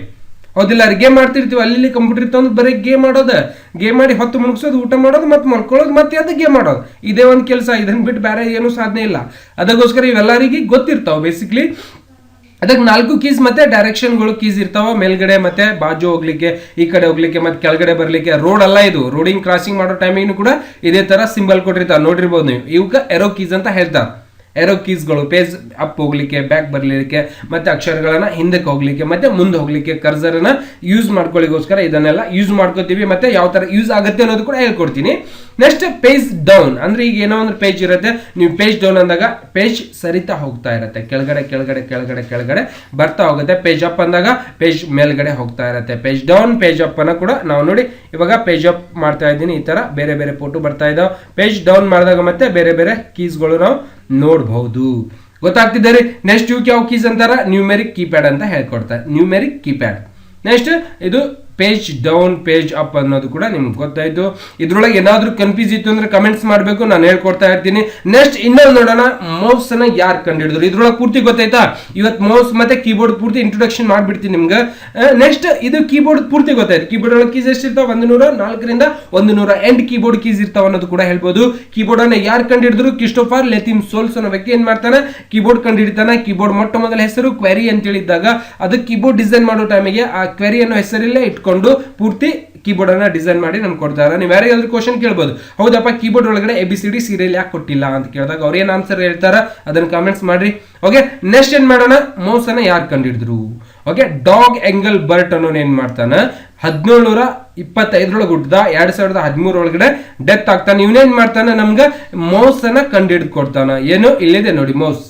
ಹೌದಿಲ್ಲ, ಗೇಮ್ ಮಾಡ್ತಿರ್ತೀವಿ. ಅಲ್ಲಿ ಕಂಪ್ಯೂಟರ್ ಇರ್ತಾವ ಅಂದ್ರೆ ಬರೀ ಗೇಮ್ ಮಾಡೋದು, ಗೇಮ್ ಮಾಡಿ ಹೊತ್ತು ಮುಗಿಸೋದು, ಊಟ ಮಾಡೋದು, ಮತ್ತೆ ಮಲ್ಕೊಳ್ಳೋದು, ಮತ್ತೆ ಅದು ಗೇಮ್ ಮಾಡೋದು. ಇದೇ ಒಂದು ಕೆಲಸ. ಇದನ್ನ ಬಿಟ್ಟು ಬೇರೆ ಏನು ಸಾಧನೆ ಇಲ್ಲ. ಅದಕ್ಕೋಸ್ಕರ ಇವೆಲ್ಲರಿಗೆ ಗೊತ್ತಿರ್ತಾವ ಬೇಸಿಕ್ಲಿ. ಅದಕ್ಕೆ 4 ಕೀಸ್ ಮತ್ತೆ ಡೈರೆಕ್ಷನ್ಗಳು ಕೀಸ್ ಇರ್ತಾವ. ಮೇಲ್ಗಡೆ ಮತ್ತೆ ಬಾಜು ಹೋಗ್ಲಿಕ್ಕೆ, ಈ ಕಡೆ ಹೋಗ್ಲಿಕ್ಕೆ, ಮತ್ತೆ ಕೆಳಗಡೆ ಬರ್ಲಿಕ್ಕೆ. ರೋಡ್ ಅಲ್ಲ ಇದು, ರೋಡಿಂಗ್ ಕ್ರಾಸಿಂಗ್ ಮಾಡೋ ಟೈಮಿಗೂ ಕೂಡ ಇದೇ ತರ ಸಿಂಬಲ್ ಕೊಟ್ಟಿರ್ತಾವ, ನೋಡಿರ್ಬೋದು ನೀವು. ಇವಕ್ಕೆ ಎರೋ ಕೀಸ್ ಅಂತ ಹೇಳ್ತಾರೆ. ಎರೋ ಕೀಸ್ಗಳು ಪೇಜ್ ಅಪ್ ಹೋಗ್ಲಿಕ್ಕೆ, ಬ್ಯಾಕ್ ಬರ್ಲಿಕ್ಕೆ, ಮತ್ತೆ ಅಕ್ಷರಗಳನ್ನ ಹಿಂದಕ್ಕೆ ಹೋಗ್ಲಿಕ್ಕೆ, ಮತ್ತೆ ಮುಂದೆ ಹೋಗ್ಲಿಕ್ಕೆ ಕರ್ಸರ್ನ ಯೂಸ್ ಮಾಡ್ಕೊಳ್ಳಿಗೋಸ್ಕರ ಇದನ್ನೆಲ್ಲ ಯೂಸ್ ಮಾಡ್ಕೋತೀವಿ. ಮತ್ತೆ ಯಾವ ತರ ಯೂಸ್ ಆಗುತ್ತೆ ಅನ್ನೋದು ಕೂಡ ಹೇಳ್ಕೊಡ್ತೀನಿ. ನೆಕ್ಸ್ಟ್ ಪೇಜ್ ಡೌನ್ ಅಂದ್ರೆ ಈಗ ಏನೋ ಒಂದು ಪೇಜ್ ಇರುತ್ತೆ, ನೀವು ಪೇಜ್ ಡೌನ್ ಅಂದಾಗ ಪೇಜ್ ಸರಿತಾ ಹೋಗ್ತಾ ಇರುತ್ತೆ, ಕೆಳಗಡೆ ಕೆಳಗಡೆ ಕೆಳಗಡೆ ಕೆಳಗಡೆ ಬರ್ತಾ ಹೋಗುತ್ತೆ. ಪೇಜ್ ಅಪ್ ಅಂದಾಗ ಪೇಜ್ ಮೇಲ್ಗಡೆ ಹೋಗ್ತಾ ಇರುತ್ತೆ. ಪೇಜ್ ಡೌನ್ ಪೇಜ್ ಅಪ್ ಅನ್ನ ಕೂಡ ನಾವು ನೋಡಿ ಇವಾಗ ಪೇಜ್ ಅಪ್ ಮಾಡ್ತಾ ಇದ್ದೀನಿ. ಈ ತರ ಬೇರೆ ಬೇರೆ ಫೋಟೋ ಬರ್ತಾ ಇದಾವೆ. ಪೇಜ್ ಡೌನ್ ಮಾಡಿದಾಗ ಮತ್ತೆ ಬೇರೆ ಬೇರೆ ಕೀಸ್ಗಳು ನಾವು ನೋಡಬಹುದು. ಗೊತ್ತಾಗ್ತಿದ್ದಾರೆ. ನೆಕ್ಸ್ಟ್ ಇವಕ್ಕೆ ಯಾವ ಕೀಸ್ ಅಂತಾರ, ನ್ಯೂಮೆರಿಕ್ ಕೀಪ್ಯಾಡ್ ಅಂತ ಹೇಳ್ಕೊಡ್ತಾರೆ. Numeric keypad. ನೆಕ್ಸ್ಟ್ ಇದು ಪೇಜ್ ಡೌನ್ ಪೇಜ್ ಅಪ್ ಅನ್ನೋದು ಕೂಡ ನಿಮ್ಗೆ ಗೊತ್ತಾಯ್ತು. ಇದ್ರೊಳಗೆ ಏನಾದ್ರೂ ಕನ್ಫ್ಯೂಸ್ ಇತ್ತು ಅಂದ್ರೆ ಕಮೆಂಟ್ಸ್ ಮಾಡಬೇಕು, ನಾನು ಹೇಳ್ಕೊಡ್ತಾ ಇರ್ತೀನಿ. ನೆಕ್ಸ್ಟ್ ಇನ್ನೊಂದು ನೋಡೋಣ, ಮೌಸ್ ಅನ್ನ ಯಾರು ಕಂಡಿಡಿದ್ರು. ಇದ್ರೊಳಗೆ ಪೂರ್ತಿ ಗೊತ್ತಾಯ್ತಾ. ಇವತ್ತು ಮೌಸ್ ಮತ್ತೆ ಕೀಬೋರ್ಡ್ ಪೂರ್ತಿ ಇಂಟ್ರೊಡಕ್ಷನ್ ಮಾಡ್ಬಿಡ್ತೀನಿ ನಿಮ್ಗೆ. ನೆಕ್ಸ್ಟ್ ಇದು ಕೀಬೋರ್ಡ್ ಪೂರ್ತಿ ಗೊತ್ತಾಯ್ತು. ಕೀಬೋರ್ಡ್ ಒಳಗೆ ಕೀಸ್ ಎಷ್ಟಿರ್ತಾವ, 104 ರಿಂದ 108 ಕೀಬೋರ್ಡ್ ಕೀಸ್ ಇರ್ತಾವ ಅನ್ನೋದು ಕೂಡ ಹೇಳ್ಬೋದು. ಕೀಬೋರ್ಡ್ ಅನ್ನ ಯಾರು ಕಂಡಿಡಿದ್ರು, ಕ್ರಿಸ್ಟೋಫರ್ ಲೆಥಿಮ್ ಸೋಲ್ಸ್ ಅನ್ನೋ ವ್ಯಕ್ತಿ ಏನ್ ಮಾಡ್ತಾನೆ, ಕೀಬೋರ್ಡ್ ಕಂಡಿಡಿತಾನೆ. ಕೀಬೋರ್ಡ್ ಮೊಟ್ಟ ಮೊದಲ ಹೆಸರು ಕ್ವೆರಿ ಅಂತ ಹೇಳಿದ್ದಾಗ ಅದಕ್ಕೆ ಕೀಬೋರ್ಡ್ ಡಿಸೈನ್ ಮಾಡೋ ಟೈಮಿಗೆ ಆ ಕ್ವೆರಿ ಅನ್ನೋ ಹೆಸರಲ್ಲೇ ಇಟ್ಕೊಂಡು ಪೂರ್ತಿ ಕೀಬೋರ್ಡ್ ಅನ್ನ ಡಿಸೈನ್ ಮಾಡಿ ನಮ್ಗೆ ಕೊಡ್ತಾರೆ. ನೀವು ಯಾರಿಗಾದ್ರೂ ಕ್ವಶನ್ ಕೇಳ್ಬೋದು, ಹೌದಪ್ಪ ಕೀಬೋರ್ಡ್ ಒಳಗಡೆ ABCD ಸೀರಿಯಲ್ ಯಾಕೆ ಕೊಟ್ಟಿಲ್ಲ ಅಂತ ಕೇಳಿದಾಗ ಅವ್ರು ಏನ್ ಆನ್ಸರ್ ಹೇಳ್ತಾರ ಅದನ್ನ ಕಾಮೆಂಟ್ಸ್ ಮಾಡ್ರಿ. ಓಕೆ, ನೆಕ್ಸ್ಟ್ ಏನ್ ಮಾಡೋಣ, ಮೌಸ್ ಅನ್ನ ಯಾರು ಕಂಡಿಡಿದ್ರು. ಓಕೆ, ಡಾಗ್ ಎಂಗಲ್ ಬರ್ಟ್ ಅನ್ನೋನ್ ಏನ್ ಮಾಡ್ತಾನ, 1725 ಹುಟ್ಟಿದ, 2013 ಒಳಗಡೆ ಡೆತ್ ಆಗ್ತಾನೆ. ಇವನೇನ್ ಮಾಡ್ತಾನೆ, ನಮ್ಗೆ ಮೌಸ್ ಅನ್ನ ಕಂಡಿಡಿದು ಕೊಡ್ತಾನ. ಏನು ಇಲ್ಲಿದೆ ನೋಡಿ ಮೌಸ್.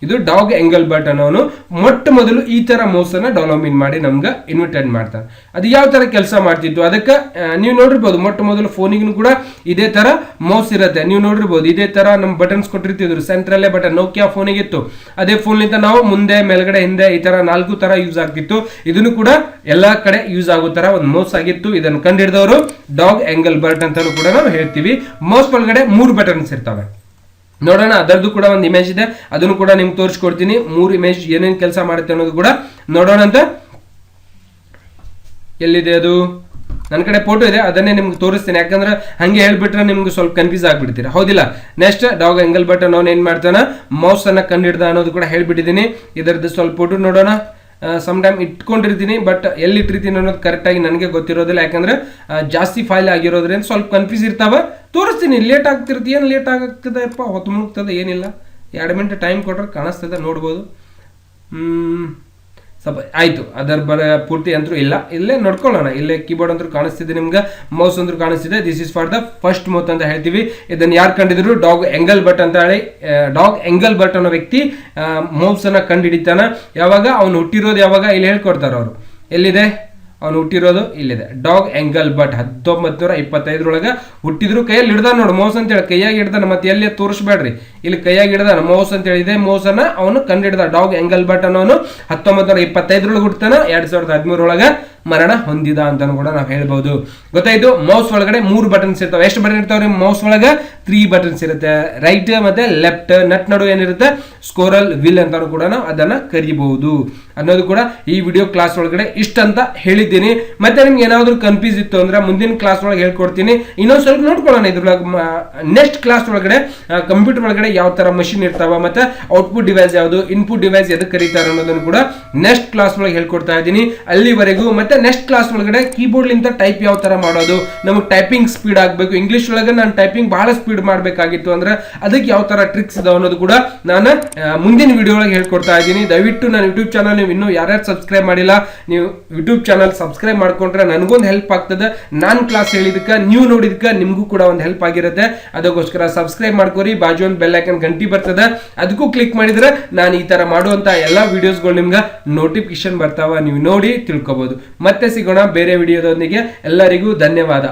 ಇದು ಡಾಗ್ ಎಂಗಲ್ ಬರ್ಟ್ ಅನ್ನೋನು ಮೊಟ್ಟ ಮೊದಲು ಈ ತರ ಮೌಸ್ ಅನ್ನ ಡೆವಲಪ್ಮೆಂಟ್ ಮಾಡಿ ನಮ್ಗೆ ಇನ್ವಿಟೇಟ್ ಮಾಡ್ತಾನೆ. ಅದು ಯಾವ ತರ ಕೆಲಸ ಮಾಡ್ತಿತ್ತು ಅದಕ್ಕೆ ನೀವು ನೋಡಿರ್ಬೋದು. ಮೊಟ್ಟ ಮೊದಲು ಫೋನಿಗೂ ಕೂಡ ಇದೇ ತರ ಮೌಸ್ ಇರುತ್ತೆ. ನೀವು ನೋಡಿರ್ಬೋದು ಇದೇ ತರ ನಮ್ಮ ಬಟನ್ಸ್ ಕೊಟ್ಟಿರ್ತಿದ್ರು. ಸೆಂಟ್ರಲ್ಲೇ ಬಟನ್ ನೋಕಿಯಾ ಫೋನಿಗಿತ್ತು. ಅದೇ ಫೋನ್ಲಿಂದ ನಾವು ಮುಂದೆ ಮೇಲ್ಗಡೆ ಹಿಂದೆ ಈ ತರ 4 ತರ ಯೂಸ್ ಆಗ್ತಿತ್ತು. ಇದನ್ನು ಕೂಡ ಎಲ್ಲಾ ಕಡೆ ಯೂಸ್ ಆಗೋ ತರ ಒಂದು ಮೌಸ್ ಆಗಿತ್ತು. ಇದನ್ನು ಕಂಡಿಡಿದವರು ಡಾಗ್ ಎಂಗಲ್ ಬರ್ಟ್ ಅಂತಾನು ಕೂಡ ನಾವು ಹೇಳ್ತೀವಿ. ಮೌಸ್ ಒಳಗಡೆ 3 ಬಟನ್ಸ್ ಇರ್ತವೆ. ನೋಡೋಣ, ಅದರದ್ದು ಕೂಡ ಒಂದು ಇಮೇಜ್ ಇದೆ, ಅದನ್ನು ಕೂಡ ನಿಮ್ಗೆ ತೋರಿಸ್ಕೊಡ್ತೀನಿ. 3 ಇಮೇಜ್ ಏನೇನು ಕೆಲಸ ಮಾಡುತ್ತೆ ಅನ್ನೋದು ಕೂಡ ನೋಡೋಣ ಅಂತ. ಎಲ್ಲಿದೆ ಅದು, ನನ್ನ ಕಡೆ ಫೋಟೋ ಇದೆ, ಅದನ್ನೇ ನಿಮ್ಗೆ ತೋರಿಸ್ತೀನಿ. ಯಾಕಂದ್ರೆ ಹಂಗೆ ಹೇಳ್ಬಿಟ್ರೆ ನಿಮ್ಗೆ ಸ್ವಲ್ಪ ಕನ್ಫ್ಯೂಸ್ ಆಗ್ಬಿಡ್ತೀರಾ, ಹೌದಿಲ್ಲ. ನೆಕ್ಸ್ಟ್ ಡಾಗ್ ಎಂಗಲ್ ಬರ್ಟ್ ಅನ್ನೋನ್ ಏನ್ ಮಾಡ್ತಾನ, ಮೌಸ್ ಅನ್ನ ಕಂಡಿಡ್ದ ಅನ್ನೋದು ಕೂಡ ಹೇಳ್ಬಿಟ್ಟಿದ್ದೀನಿ. ಇದರದ್ದು ಸ್ವಲ್ಪ ಫೋಟೋ ನೋಡೋಣ. ಸಮ್ ಟೈಮ್ ಇಟ್ಕೊಂಡಿರ್ತೀನಿ, ಬಟ್ ಎಲ್ಲಿ ಇಟ್ಟಿರ್ತೀನಿ ಅನ್ನೋದು ಕರೆಕ್ಟಾಗಿ ನನಗೆ ಗೊತ್ತಿರೋದಿಲ್ಲ. ಯಾಕಂದ್ರೆ ಜಾಸ್ತಿ ಫೈಲ್ ಆಗಿರೋದ್ರಿಂದ ಸ್ವಲ್ಪ ಕನ್ಫ್ಯೂಸ್ ಇರ್ತಾವ. ತೋರಿಸ್ತೀನಿ. ಲೇಟ್ ಆಗ್ತಿರ್ತಿ, ಏನು ಲೇಟ್ ಆಗ್ತದೆಪ್ಪ, ಹೊತ್ತು ಮುಗ್ತದೆ, ಏನಿಲ್ಲ. 2 ಮಿನಿಟ್ ಟೈಮ್ ಕೊಟ್ರೆ ಕಾಣಿಸ್ತದೆ, ನೋಡ್ಬೋದು. ಸ್ವಲ್ಪ ಆಯ್ತು. ಅದರ ಪೂರ್ತಿ ಅಂತೂ ಇಲ್ಲ, ಇಲ್ಲೇ ನೋಡ್ಕೊಳ್ಳೋಣ. ಇಲ್ಲೇ ಕೀಬೋರ್ಡ್ ಅಂತೂ ಕಾಣಿಸ್ತಿದೆ ನಿಮ್ಗೆ, ಮೌಸ್ ಅಂತೂ ಕಾಣಿಸ್ತಿದೆ. This is for the first mouth ಅಂತ ಹೇಳ್ತೀವಿ. ಇದನ್ನು ಯಾರು ಕಂಡಿದ್ರು, ಡಾಗ್ ಎಂಗಲ್ ಬರ್ಟ್ ಅಂತ ಹೇಳಿ. ಡಾಗ್ ಎಂಗಲ್ ಬರ್ಟ್ ಅನ್ನೋ ವ್ಯಕ್ತಿ ಮೌಸ್ ಅನ್ನ ಕಂಡುಹಿಡಿತಾನ. ಯಾವಾಗ ಅವನು ಹುಟ್ಟಿರೋದು ಯಾವಾಗ ಇಲ್ಲಿ ಹೇಳ್ಕೊಡ್ತಾರ ಅವರು. ಎಲ್ಲಿದೆ ಅವನು ಹುಟ್ಟಿರೋದು, ಇಲ್ಲಿದೆ. ಡಾಗ್ ಎಂಗಲ್ ಬರ್ಟ್ 1925 ಹುಟ್ಟಿದ್ರು. ಕೈಯಲ್ಲಿ ಹಿಡ್ದ ನೋಡು ಮೌಸ್ ಅಂತ ಹೇಳಿ, ಕೈಯಾಗಿ ಹಿಡ್ದಾನ. ಮತ್ತೆ ಎಲ್ಲಿ ತೋರಿಸ್ಬೇಡ್ರಿ, ಇಲ್ಲಿ ಕೈಯಾಗಿ ಹಿಡ್ದಾನ ಮೌಸ್ ಅಂತ ಹೇಳಿದೆ. ಮೌಸ್ ಅನ್ನ ಅವನು ಕಂಡಿಡ್ದ. ಡಾಗ್ ಎಂಗಲ್ ಬರ್ಟ್ ಅನ್ನೋನು 1925 ಹುಡ್ತಾನ. 2013 ಮರಣ ಹೊಂದಿದ ಅಂತ ಕೂಡ ನಾವು ಹೇಳ್ಬಹುದು. ಗೊತ್ತಾಯ್ತು. ಮೌಸ್ ಒಳಗಡೆ 3 ಬಟನ್ಸ್ ಇರ್ತಾವೆ. ಎಷ್ಟು ಬಟನ್ ಇರ್ತಾವ್ರಿ ಮೌಸ್ ಒಳಗೆ? 3 ಬಟನ್ಸ್ ಇರುತ್ತೆ. ರೈಟ್ ಮತ್ತೆ ಲೆಫ್ಟ್. ನಟ್ ನಡು ಏನಿರುತ್ತೆ, ಸ್ಕೋರಲ್ ವಿಲ್ ಅಂತ ಕೂಡ ನಾವು ಅದನ್ನ ಕರಿಬಹುದು ಅನ್ನೋದು ಕೂಡ ಈ ವಿಡಿಯೋ ಕ್ಲಾಸ್ ಒಳಗಡೆ ಇಷ್ಟಂತ ಹೇಳಿದ್ದೀನಿ. ಮತ್ತೆ ನಿಮ್ಗೆ ಏನಾದ್ರು ಕನ್ಫ್ಯೂಸ್ ಇತ್ತು ಅಂದ್ರೆ ಮುಂದಿನ ಕ್ಲಾಸ್ ಒಳಗೆ ಹೇಳ್ಕೊಡ್ತೀನಿ. ಇನ್ನೊಂದು ಸ್ವಲ್ಪ ನೋಡ್ಕೊಳ್ಳೋಣ. ಇದ್ರೊಳಗೆ ನೆಕ್ಸ್ಟ್ ಕ್ಲಾಸ್ ಒಳಗಡೆ ಕಂಪ್ಯೂಟರ್ ಒಳಗಡೆ ಯಾವ ತರ ಮಷಿನ್ ಇರ್ತಾವ, ಮತ್ತೆ ಔಟ್ಪುಟ್ ಡಿವೈಸ್ ಯಾವುದು, ಇನ್ಪುಟ್ ಡಿವೈಸ್ ಎದಕ್ಕೆ ಕರೀತಾರೆ ಅನ್ನೋದನ್ನು ಕೂಡ ನೆಕ್ಸ್ಟ್ ಕ್ಲಾಸ್ ಒಳಗೆ ಹೇಳ್ಕೊಡ್ತಾ ಇದ್ದೀನಿ. ಅಲ್ಲಿವರೆಗೂ ಮತ್ತೆ ಮತ್ತೆ ನೆಕ್ಸ್ಟ್ ಕ್ಲಾಸ್ ಒಳಗಡೆ ಕೀಬೋರ್ಡ್ ಲಿಂದ ಟೈಪ್ ಯಾವ ತರ ಮಾಡೋದು, ನಮಗೆ ಟೈಪಿಂಗ್ ಸ್ಪೀಡ್ ಆಗಬೇಕು, ಇಂಗ್ಲಿಷ್ ಒಳಗೆ ನಾನು ಟೈಪಿಂಗ್ ಬಹಳ ಸ್ಪೀಡ್ ಮಾಡಬೇಕಾಗಿತ್ತು ಅಂದ್ರೆ ಅದಕ್ಕೆ ಯಾವ ತರ ಟ್ರಿಕ್ಸ್ ಇದಾವೆ ಅನ್ನೋದು ಕೂಡ ನಾನು ಮುಂದಿನ ವಿಡಿಯೋ ಒಳಗೆ ಹೇಳ್ಕೊಡ್ತಾ ಇದ್ದೀನಿ. ದಯವಿಟ್ಟು ನನ್ನ ಯೂಟ್ಯೂಬ್ ಚಾನಲ್ ನೀವು ಇನ್ನೂ ಯಾರ್ಯಾರು ಸಬ್ಸ್ಕ್ರೈಬ್ ಮಾಡಿಲ್ಲ, ನೀವು ಯೂಟ್ಯೂಬ್ ಚಾನಲ್ ಸಬ್ಸ್ಕ್ರೈಬ್ ಮಾಡ್ಕೊಂಡ್ರೆ ನನಗೊಂದು ಹೆಲ್ಪ್ ಆಗ್ತದೆ. ನಾನು ಕ್ಲಾಸ್ ಹೇಳಿದಕ್ಕೆ ನೀವು ನೋಡಿದಕ್ಕೆ ನಿಮಗೂ ಕೂಡ ಒಂದು ಹೆಲ್ಪ್ ಆಗಿರುತ್ತೆ. ಅದಕ್ಕೋಸ್ಕರ ಸಬ್ಸ್ಕ್ರೈಬ್ ಮಾಡ್ಕೋರಿ. ಬಾಜು ಒಂದು ಬೆಲ್ ಐಕನ್ ಗಂಟಿ ಬರ್ತದೆ, ಅದಕ್ಕೂ ಕ್ಲಿಕ್ ಮಾಡಿದ್ರೆ ನಾನು ಈ ತರ ಮಾಡುವಂತ ಎಲ್ಲಾ ವಿಡಿಯೋಸ್ಗಳು ನಿಮ್ಗೆ ನೋಟಿಫಿಕೇಶನ್ ಬರ್ತಾವ, ನೀವು ನೋಡಿ ತಿಳ್ಕೊಬಹುದು. ಮತ್ತೆ ಸಿಗೋಣ ಬೇರೆ ವಿಡಿಯೋದೊಂದಿಗೆ. ಎಲ್ಲರಿಗೂ ಧನ್ಯವಾದ.